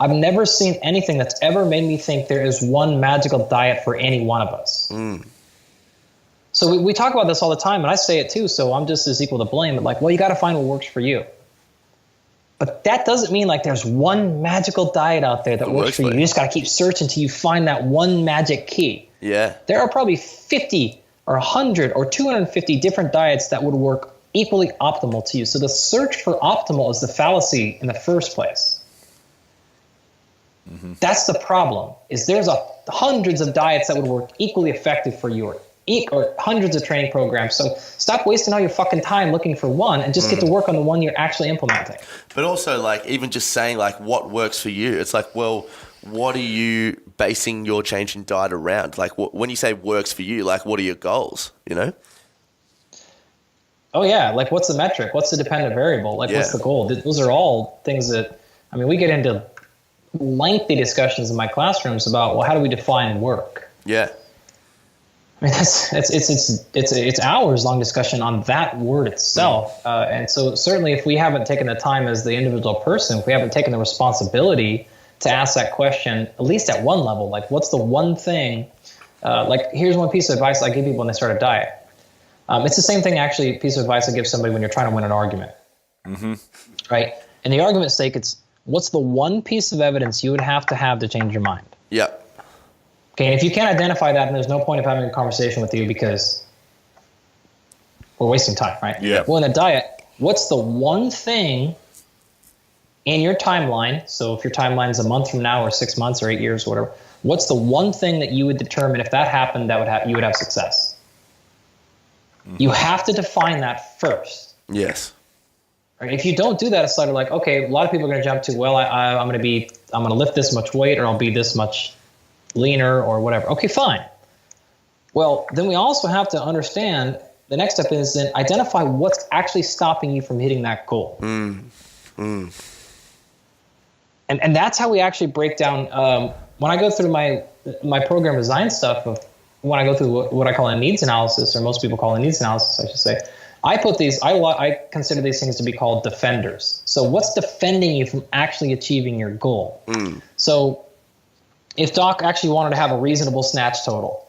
I've never seen anything that's ever made me think there is one magical diet for any one of us. So we talk about this all the time, and I say it too, so I'm just as equal to blame. But you got to find what works for you. But that doesn't mean there's one magical diet out there that works for you. You just got to keep searching until you find that one magic key. Yeah. There are probably 50 or 100 or 250 different diets that would work equally optimal to you. So the search for optimal is the fallacy in the first place. Mm-hmm. That's the problem. Is there's hundreds of diets that would work equally effective for you, or hundreds of training programs. So stop wasting all your fucking time looking for one and just get to work on the one you're actually implementing. But also, even just saying what works for you, it's what are you basing your change in diet around? When you say works for you, what are your goals? Oh yeah, what's the metric? What's the dependent variable? What's the goal? Those are all things that, we get into lengthy discussions in my classrooms about, how do we define work? Yeah. It's hours long discussion on that word itself. And so certainly if we haven't taken the time as the individual person, if we haven't taken the responsibility to ask that question, at least at one level, what's the one thing, here's one piece of advice I give people when they start a diet. It's the same thing, actually, piece of advice I give somebody when you're trying to win an argument. Mm-hmm. Right? In the argument's sake, it's what's the one piece of evidence you would have to change your mind? Yeah. Okay, and if you can't identify that, then there's no point of having a conversation with you because we're wasting time, right? Yeah. Well, in a diet, what's the one thing in your timeline? So if your timeline is a month from now or 6 months or 8 years, or whatever, what's the one thing that you would determine if that happened that you would have success? You have to define that first. Yes. Right? If you don't do that, it's sort of like, okay, a lot of people are going to jump to, well, I'm going to lift this much weight, or I'll be this much leaner or whatever. Okay, fine. Well, then we also have to understand the next step is then identify what's actually stopping you from hitting that goal. And that's how we actually break down, when I go through my program design stuff, when I go through what I call a needs analysis, or most people call a needs analysis, I should say, I consider these things to be called defenders. So what's defending you from actually achieving your goal? So if Doc actually wanted to have a reasonable snatch total,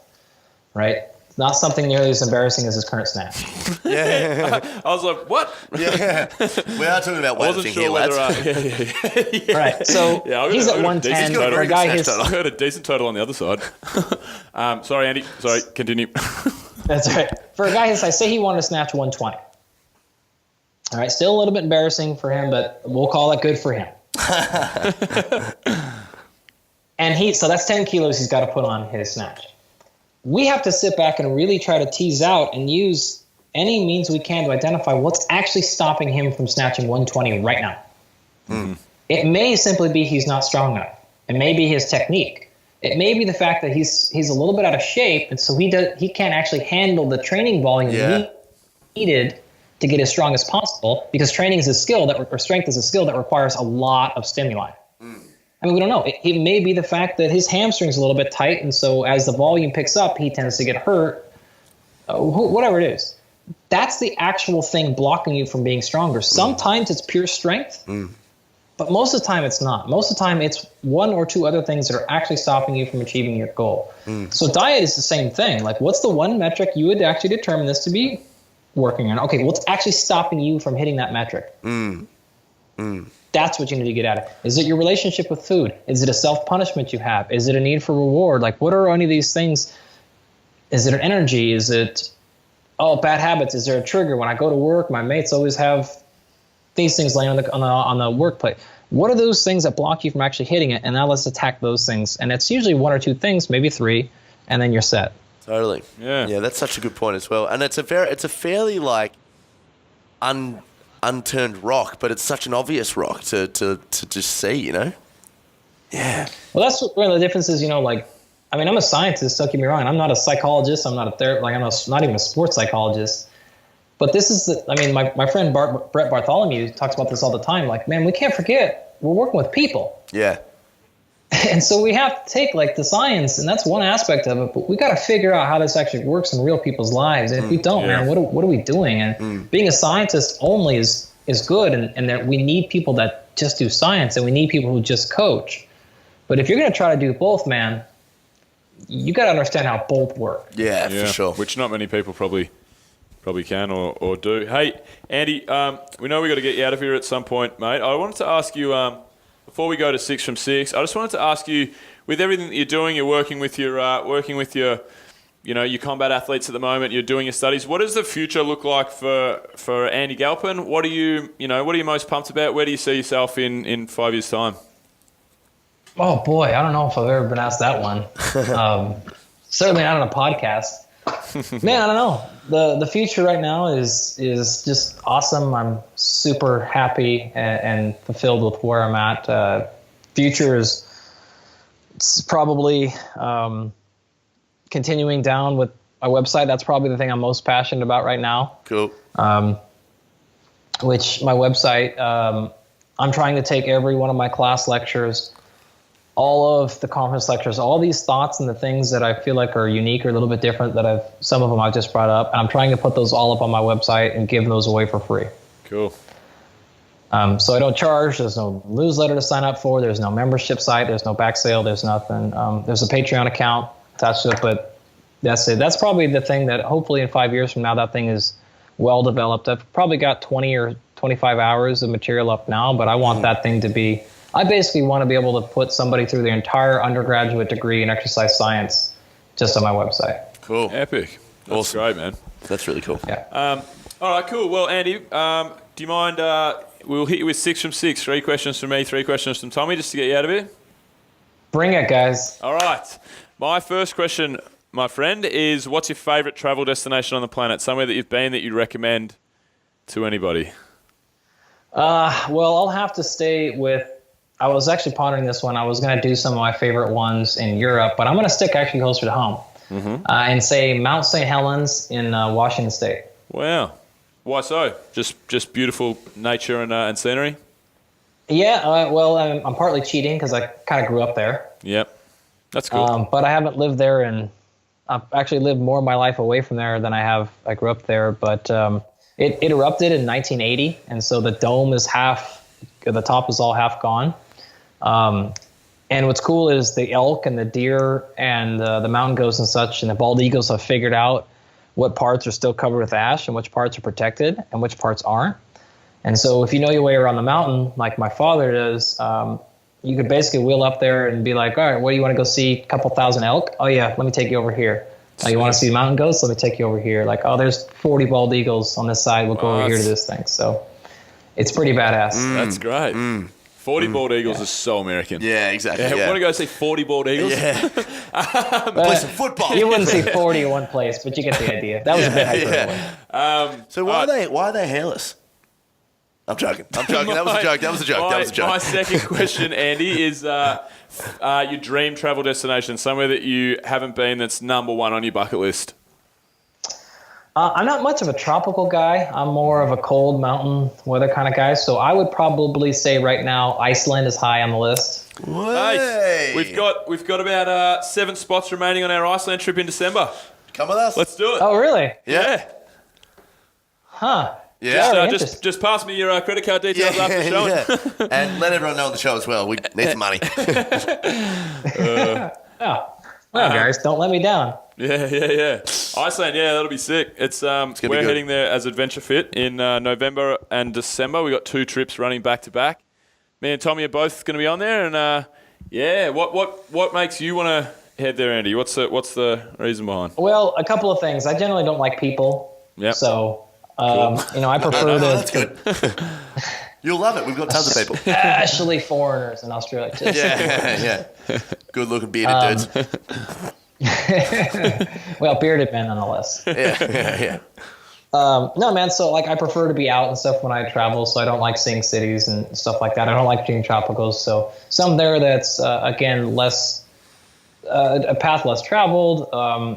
right? Not something nearly as embarrassing as his current snatch. I was like, what? Yeah. We are talking about weightlifting here, lads. Yeah. Right. So he's at 110. For a guy I heard a decent total on the other side. Sorry, Andy. Sorry, continue. That's right. For a guy his size, say he wanted to snatch 120. All right, still a little bit embarrassing for him, but we'll call it good for him. And so that's 10 kilos he's got to put on his snatch. We have to sit back and really try to tease out and use any means we can to identify what's actually stopping him from snatching 120 right now. It may simply be he's not strong enough. It may be his technique. It may be the fact that he's a little bit out of shape, and so he can't actually handle the training volume needed to get as strong as possible, because training is a skill or strength is a skill that requires a lot of stimuli. I mean, we don't know. It may be the fact that his hamstring's a little bit tight, and so as the volume picks up, he tends to get hurt. Whatever it is. That's the actual thing blocking you from being stronger. Sometimes it's pure strength, but most of the time it's not. Most of the time it's one or two other things that are actually stopping you from achieving your goal. So diet is the same thing. Like, what's the one metric you would actually determine this to be working on? Okay, what's actually stopping you from hitting that metric? That's what you need to get at it. Is it your relationship with food? Is it a self-punishment you have? Is it a need for reward? Like, what are any of these things? Is it an energy? Is it, bad habits? Is there a trigger? When I go to work, my mates always have these things laying on the work plate. What are those things that block you from actually hitting it? And now let's attack those things. And it's usually one or two things, maybe three, and then you're set. Totally. Yeah, that's such a good point as well. And it's a fairly like unturned rock, but it's such an obvious rock to just see, you know? Yeah. Well, that's one of the differences, you know, like, I mean, I'm a scientist, don't get me wrong. I'm not a psychologist. I'm not a therapist. Like, I'm not even a sports psychologist. But this is my friend Brett Bartholomew talks about this all the time. Like, man, we can't forget we're working with people. Yeah. And so we have to take like the science, and that's one aspect of it, but we got to figure out how this actually works in real people's lives. And if we don't, man, what are we doing? And being a scientist only is good, and that we need people that just do science, and we need people who just coach. But if you're going to try to do both, man, you got to understand how both work. Yeah, for sure. Which not many people probably can or do. Hey, Andy, we know we got to get you out of here at some point, mate. I wanted to ask you, before we go to 6 from 6, I just wanted to ask you, with everything that you're doing, you're working with your your combat athletes at the moment, you're doing your studies. What does the future look like for Andy Galpin? What are you most pumped about? Where do you see yourself in 5 years' time? Oh boy, I don't know if I've ever been asked that one. Certainly not on a podcast. Man, I don't know. The future right now is just awesome. I'm super happy and fulfilled with where I'm at. Future is probably continuing down with my website. That's probably the thing I'm most passionate about right now. Cool. Which my website, I'm trying to take every one of my class lectures, all of the conference lectures, all these thoughts and the things that I feel like are unique or a little bit different that some of them I've just brought up, and I'm trying to put those all up on my website and give those away for free. Cool. So I don't charge. There's no newsletter to sign up for. There's no membership site. There's no back sale. There's nothing. There's a Patreon account attached to it, but that's it. That's probably the thing that hopefully in 5 years from now, that thing is well developed. I've probably got 20 or 25 hours of material up now, but I want that thing to be, I basically want to be able to put somebody through their entire undergraduate degree in exercise science just on my website. Cool. Epic. That's Awesome. great, man. That's really cool. Yeah. All right, cool. Well, Andy, Do you mind? We'll hit you with 6 from 6. 3 questions from me, 3 questions from Tommy, just to get you out of here. Bring it, guys. All right. My first question, my friend, is what's your favourite travel destination on the planet? Somewhere that you've been that you'd recommend to anybody? Well, I'll have to stay with. I was actually pondering this one. I was going to do some of my favorite ones in Europe, but I'm going to stick actually closer to home and say Mount St. Helens in Washington State. Wow. Why so? Just beautiful nature and scenery? Yeah, well, I'm partly cheating because I kind of grew up there. Yep. That's cool. But I haven't lived there, and I've actually lived more of my life away from there than I grew up there. But it erupted in 1980, and so the dome is the top is all half gone. And what's cool is the elk and the deer and the mountain goats and such and the bald eagles have figured out what parts are still covered with ash and which parts are protected and which parts aren't. And so if you know your way around the mountain, like my father does, you could basically wheel up there and be like, all right, what do you want to go see? A couple thousand elk? Oh, yeah, let me take you over here. Oh, you want to see the mountain goats? Let me take you over here. Like, oh, there's 40 bald eagles on this side. We'll go over here to this thing. So it's pretty badass. That's great. 40 bald eagles is so American. Yeah, exactly. Yeah, want to go see 40 bald eagles? Yeah. Play some football. You wouldn't see 40 in one place, but you get the idea. That was a bit hyperbole. So why are they hairless? I'm joking. That was a joke. My second question, Andy, is your dream travel destination, somewhere that you haven't been that's number one on your bucket list. I'm not much of a tropical guy. I'm more of a cold mountain weather kind of guy. So I would probably say right now Iceland is high on the list. Hey, we've got about 7 spots remaining on our Iceland trip in December. Come with us. Let's do it. Oh, really? Yeah. Huh. Yeah. Just pass me your credit card details after the show. Yeah. And let everyone know on the show as well. We need some money. Well, guys, don't let me down. Yeah. Iceland, that'll be sick. We're heading there as Adventure Fit in November and December. We got 2 trips running back to back. Me and Tommy are both going to be on there, and what makes you want to head there, Andy? What's the reason behind? Well, a couple of things. I generally don't like people. Yep. So, I prefer to. That's good. You'll love it. We've got tons of people. Especially foreigners in Australia too. Yeah. Good looking bearded dudes. Well, bearded men nonetheless. Yeah. No, man. So I prefer to be out and stuff when I travel. So I don't like seeing cities and stuff like that. I don't like doing tropicals. So some there that's again less a path less traveled.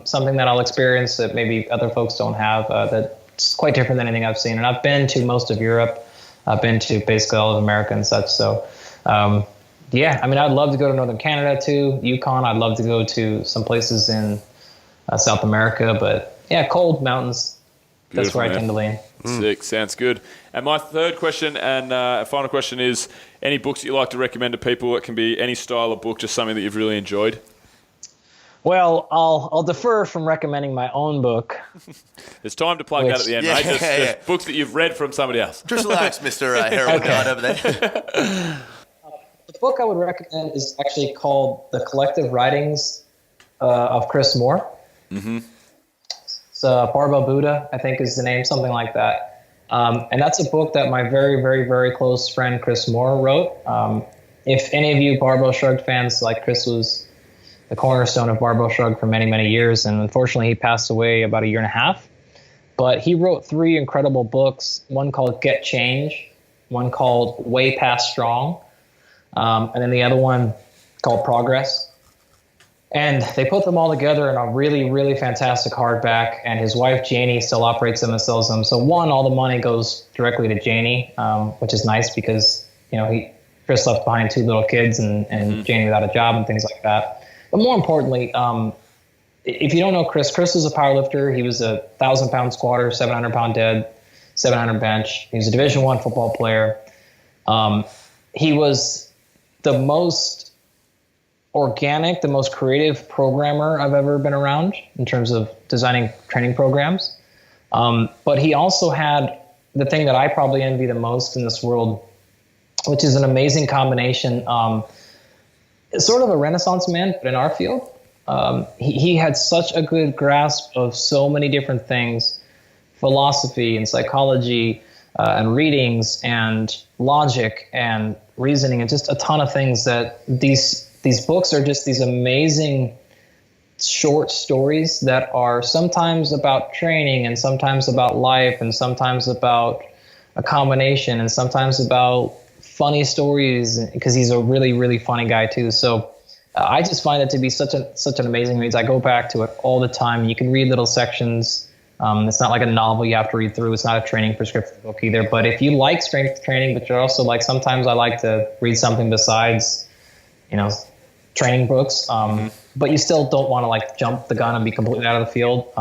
Something that I'll experience that maybe other folks don't have. That's quite different than anything I've seen. And I've been to most of Europe. I've been to basically all of America and such. So, I'd love to go to Northern Canada too, Yukon. I'd love to go to some places in South America. But yeah, cold mountains. Beautiful, that's where I tend to lean. Sick. Sounds good. And my third question and final question is, any books that you like to recommend to people? It can be any style of book, just something that you've really enjoyed. Well, I'll defer from recommending my own book. There's time to plug that at the end, mate. Just books that you've read from somebody else. Just relax, Mr. Heroin Guide over there. The book I would recommend is actually called The Collective Writings of Chris Moore. Mm-hmm. So Barbell Buddha, I think is the name, something like that. And that's a book that my very, very, very close friend Chris Moore wrote. If any of you Barbell Shrugged fans, like Chris was the cornerstone of Barbell Shrugged for many, many years. And unfortunately, he passed away about a year and a half. But he wrote 3 incredible books, one called Get Change, one called Way Past Strong, and then the other one called Progress. And they put them all together in a really, really fantastic hardback. And his wife, Janie, still operates them and sells them. So one, all the money goes directly to Janie, which is nice because, Chris left behind 2 little kids and Janie without a job and things like that. But more importantly, if you don't know Chris is a powerlifter. He was a 1,000-pound squatter, 700-pound dead, 700 bench. He was a Division I football player. He was the most organic, the most creative programmer I've ever been around in terms of designing training programs. But he also had the thing that I probably envy the most in this world, which is an amazing combination. Sort of a Renaissance man, but in our field. He had such a good grasp of so many different things, philosophy and psychology, and readings and logic and reasoning and just a ton of things that these books are just these amazing short stories that are sometimes about training and sometimes about life and sometimes about a combination and sometimes about funny stories, because he's a really, really funny guy too. So I just find it to be such an amazing read. I go back to it all the time. You can read little sections. It's not like a novel you have to read through. It's not a training prescription book either. But if you like strength training, but you're also like, sometimes I like to read something besides, training books. But you still don't want to like jump the gun and be completely out of the field.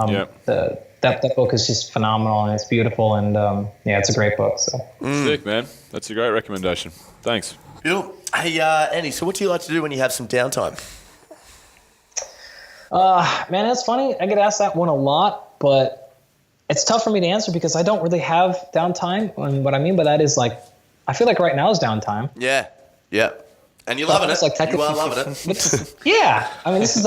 That book is just phenomenal and it's beautiful and it's a great book. So sick, man. That's a great recommendation. Thanks. Beautiful. Hey, Andy, so what do you like to do when you have some downtime? Man, it's funny. I get asked that one a lot, but it's tough for me to answer because I don't really have downtime. And what I mean by that is like, I feel like right now is downtime. Yeah. And you're loving it. Like you are loving it. Yeah. I mean, this is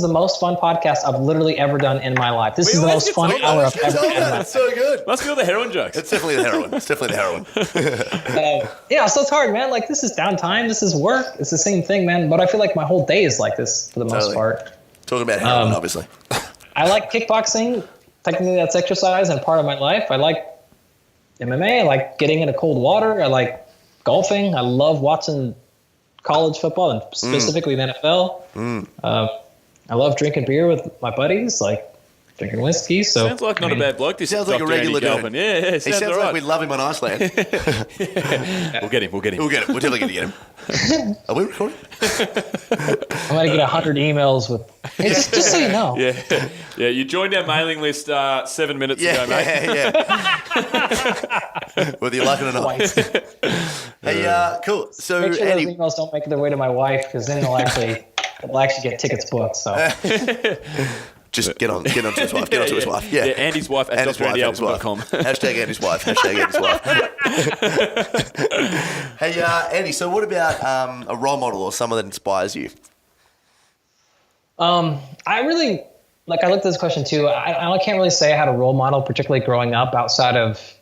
the most fun podcast I've literally ever done in my life. This is the most fun hour I've ever had. It's so good. Must be all the heroin jokes. It's definitely the heroin. So it's hard, man. Like, this is downtime. This is work. It's the same thing, man. But I feel like my whole day is like this for the most part. Talking about heroin, obviously. I like kickboxing. Technically, that's exercise and part of my life. I like MMA. I like getting into cold water. I like golfing. I love watching college football and specifically the NFL. I love drinking beer with my buddies, like drinking whiskey. So sounds like not a bad bloke. This sounds like a regular Andy Galpin. dude. Yeah, he sounds like we love him on Iceland. We'll get him. We're definitely going to get him. Are we recording? I'm going to get 100 emails with. It's just so you know. Yeah. You joined our mailing list 7 minutes ago, mate. Whether you like it or not. Hey, cool. So make sure Andy, those emails don't make their way to my wife, because then they'll actually get tickets booked. So just get on to his wife. Get on to his wife. Yeah, Andy's wife at DrAndyAlpin.com. Hashtag Andy's wife. Hey, Andy. So what about a role model or someone that inspires you? I really I looked at this question too. I can't really say I had a role model, particularly growing up, outside of.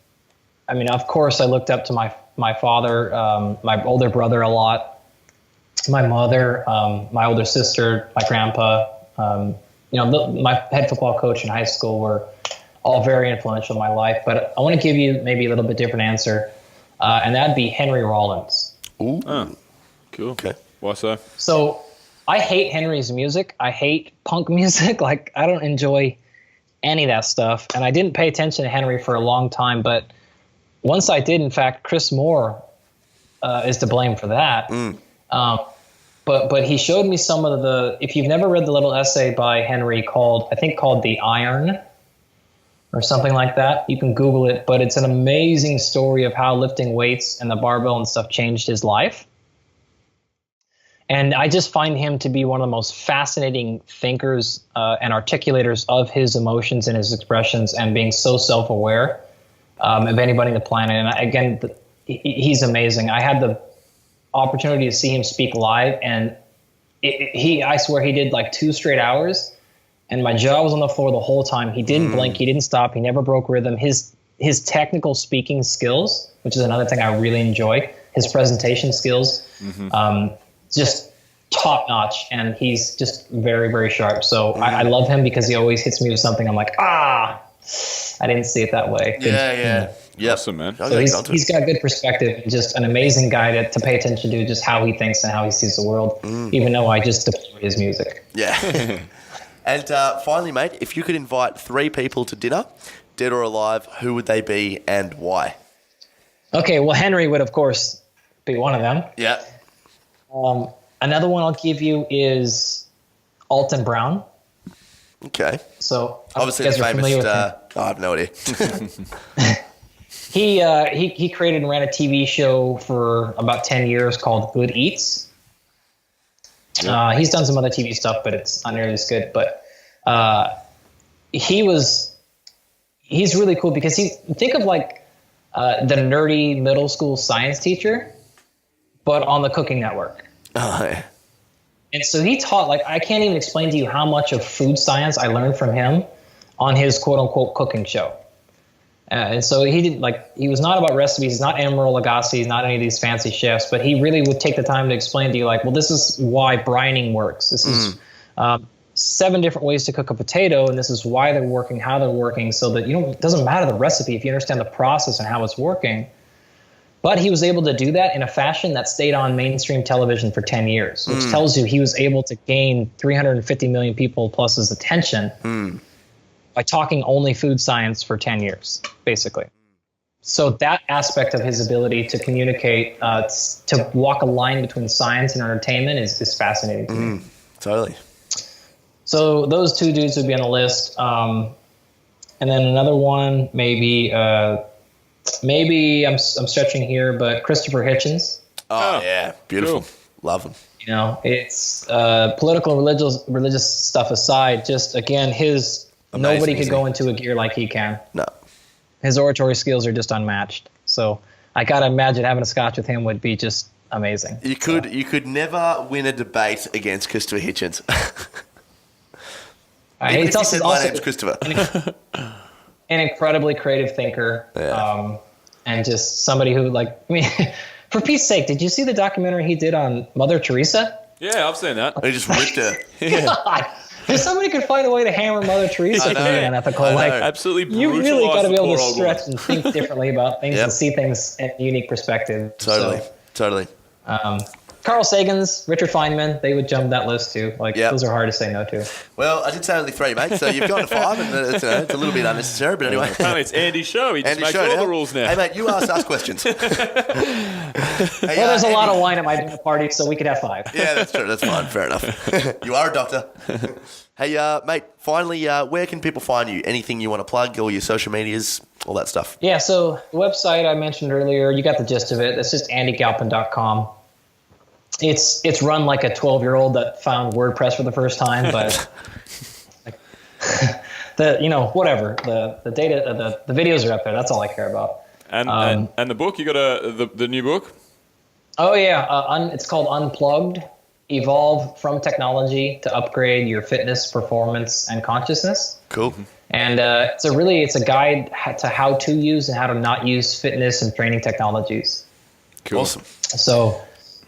I mean, of course, I looked up to my father, my older brother a lot, my mother, my older sister, my grandpa. My head football coach in high school were all very influential in my life. But I want to give you maybe a little bit different answer, and that'd be Henry Rollins. Ooh, cool. Okay, why so? So I hate Henry's music. I hate punk music. Like, I don't enjoy any of that stuff. And I didn't pay attention to Henry for a long time, but once I did, in fact, Chris Moore is to blame for that. But he showed me some of the, if you've never read the little essay by Henry called The Iron or something like that, you can Google it, but it's an amazing story of how lifting weights and the barbell and stuff changed his life. And I just find him to be one of the most fascinating thinkers and articulators of his emotions and his expressions, and being so self-aware of anybody on the planet. And he's amazing. I had the opportunity to see him speak live, and I swear he did like 2 straight hours, and my jaw was on the floor the whole time. He didn't blink. He didn't stop. He never broke rhythm. His technical speaking skills, which is another thing I really enjoy, his presentation skills, just top notch, and he's just very, very sharp. So I love him because he always hits me with something. I'm like, I didn't see it that way. Yeah. Awesome, man. So he's got good perspective, and just an amazing guy to pay attention to, just how he thinks and how he sees the world, even though I just deplore his music. Yeah. And finally, mate, if you could invite 3 people to dinner, dead or alive, who would they be and why? Okay, well, Henry would, of course, be one of them. Yeah. Another one I'll give you is Alton Brown. Okay. So obviously the famous. I have no idea. He created and ran a TV show for about 10 years called Good Eats. He's done some other TV stuff, but it's not nearly as good. But he's really cool because think of like the nerdy middle school science teacher, but on the Cooking Network. Oh, yeah. And so he taught, like, I can't even explain to you how much of food science I learned from him on his quote unquote cooking show. And so he was not about recipes. He's not Emeril Lagasse. He's not any of these fancy chefs, but he really would take the time to explain to you, like, well, this is why brining works. This is 7 different ways to cook a potato, and this is why they're working, how they're working, so that it doesn't matter the recipe if you understand the process and how it's working. But he was able to do that in a fashion that stayed on mainstream television for 10 years, which tells you he was able to gain 350 million people plus his attention by talking only food science for 10 years, basically. So that aspect of his ability to communicate, to walk a line between science and entertainment is fascinating to me. Totally. So those 2 dudes would be on the list. And then another one, maybe I'm stretching here, but Christopher Hitchens. Oh yeah, beautiful. Cool. Love him. It's political religious stuff aside, just again, nobody could go into a gear like he can. No. His oratory skills are just unmatched. So I gotta imagine having a scotch with him would be just amazing. You could never win a debate against Christopher Hitchens. He's also my name's Christopher. An incredibly creative thinker, and just somebody who, for Pete's sake, did you see the documentary he did on Mother Teresa? Yeah, I've seen that. He just ripped her. God, if somebody could find a way to hammer Mother Teresa for being unethical, absolutely, you really got to be able to stretch woman. and think differently about things and see things in a unique perspective. Totally. Carl Sagan's, Richard Feynman, they would jump that list too. Those are hard to say no to. Well, I did say only 3, mate, so you've gone to 5, and it's a little bit unnecessary, but anyway. Apparently it's Andy's show. He just makes all the rules now. Hey, mate, you asked us questions. There's a lot of wine at my dinner party, so we could have 5. Yeah, that's true. That's fine. Fair enough. You are a doctor. Hey, mate, finally, where can people find you? Anything you want to plug, all your social medias, all that stuff? Yeah, so the website I mentioned earlier, you got the gist of it. It's just andygalpin.com. It's run like a 12-year-old that found WordPress for the first time, but whatever. The data, the videos are up there. That's all I care about. And the book, you got the new book? Oh yeah, it's called Unplugged: Evolve from Technology to Upgrade Your Fitness, Performance, and Consciousness. Cool. And it's a guide to how to use and how to not use fitness and training technologies. Cool. Awesome. So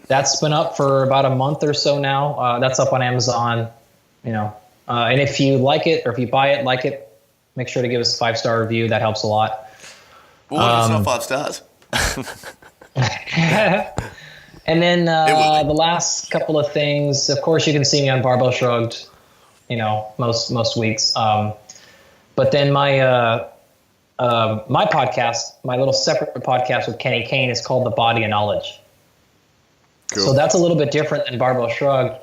that's been up for about a month or so now. That's up on Amazon, and if you like it or if you buy it, make sure to give us a 5-star review. That helps a lot. Well, it's not 5 stars. And then the last couple of things, of course, you can see me on Barbell Shrugged, most weeks. But then my podcast, my little separate podcast with Kenny Kane, is called The Body of Knowledge. Cool. So that's a little bit different than Barbell Shrugged.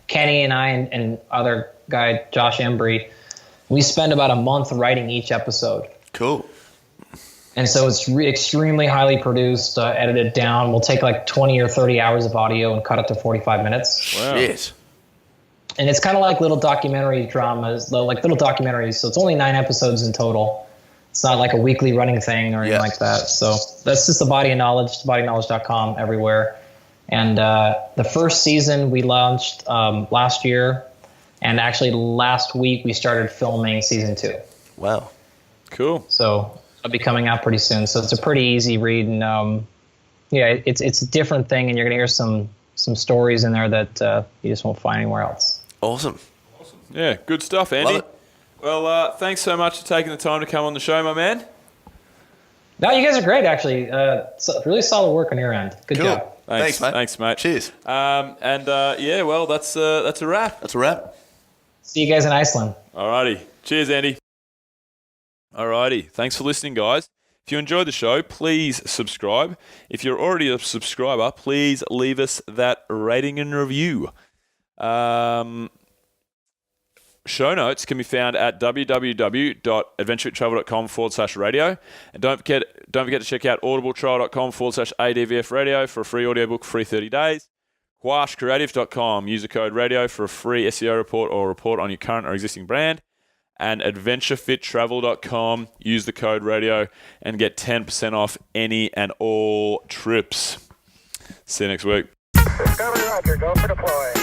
Kenny and I and other guy, Josh Embry, we spend about a month writing each episode. Cool. And so it's extremely highly produced, edited down. We'll take 20 or 30 hours of audio and cut it to 45 minutes. Wow. Shit. And it's kind of like little documentary dramas, like little documentaries. So it's only 9 episodes in total. It's not like a weekly running thing or anything like that. So that's just The Body of Knowledge, thebodyknowledge.com, everywhere. And the first season we launched last year. And actually last week we started filming season 2. Wow. Cool. So it'll be coming out pretty soon. So it's a pretty easy read. And it's a different thing. And you're going to hear some stories in there that you just won't find anywhere else. Awesome. Yeah, good stuff, Andy. Love it. Well, thanks so much for taking the time to come on the show, my man. No, you guys are great, actually. Really solid work on your end. Good job. Thanks, mate. Thanks, mate. Cheers. That's a wrap. That's a wrap. See you guys in Iceland. Alrighty. Cheers, Andy. Alrighty. Thanks for listening, guys. If you enjoyed the show, please subscribe. If you're already a subscriber, please leave us that rating and review. Show notes can be found at www.adventurewithtravel.com/radio. And don't forget to check out audibletrial.com/ADVF radio for a free audiobook for free 30 days. Quashcreative.com. Use the code radio for a free SEO report or report on your current or existing brand. And adventurefittravel.com. Use the code radio and get 10% off any and all trips. See you next week. Discovery Roger, go for deploy.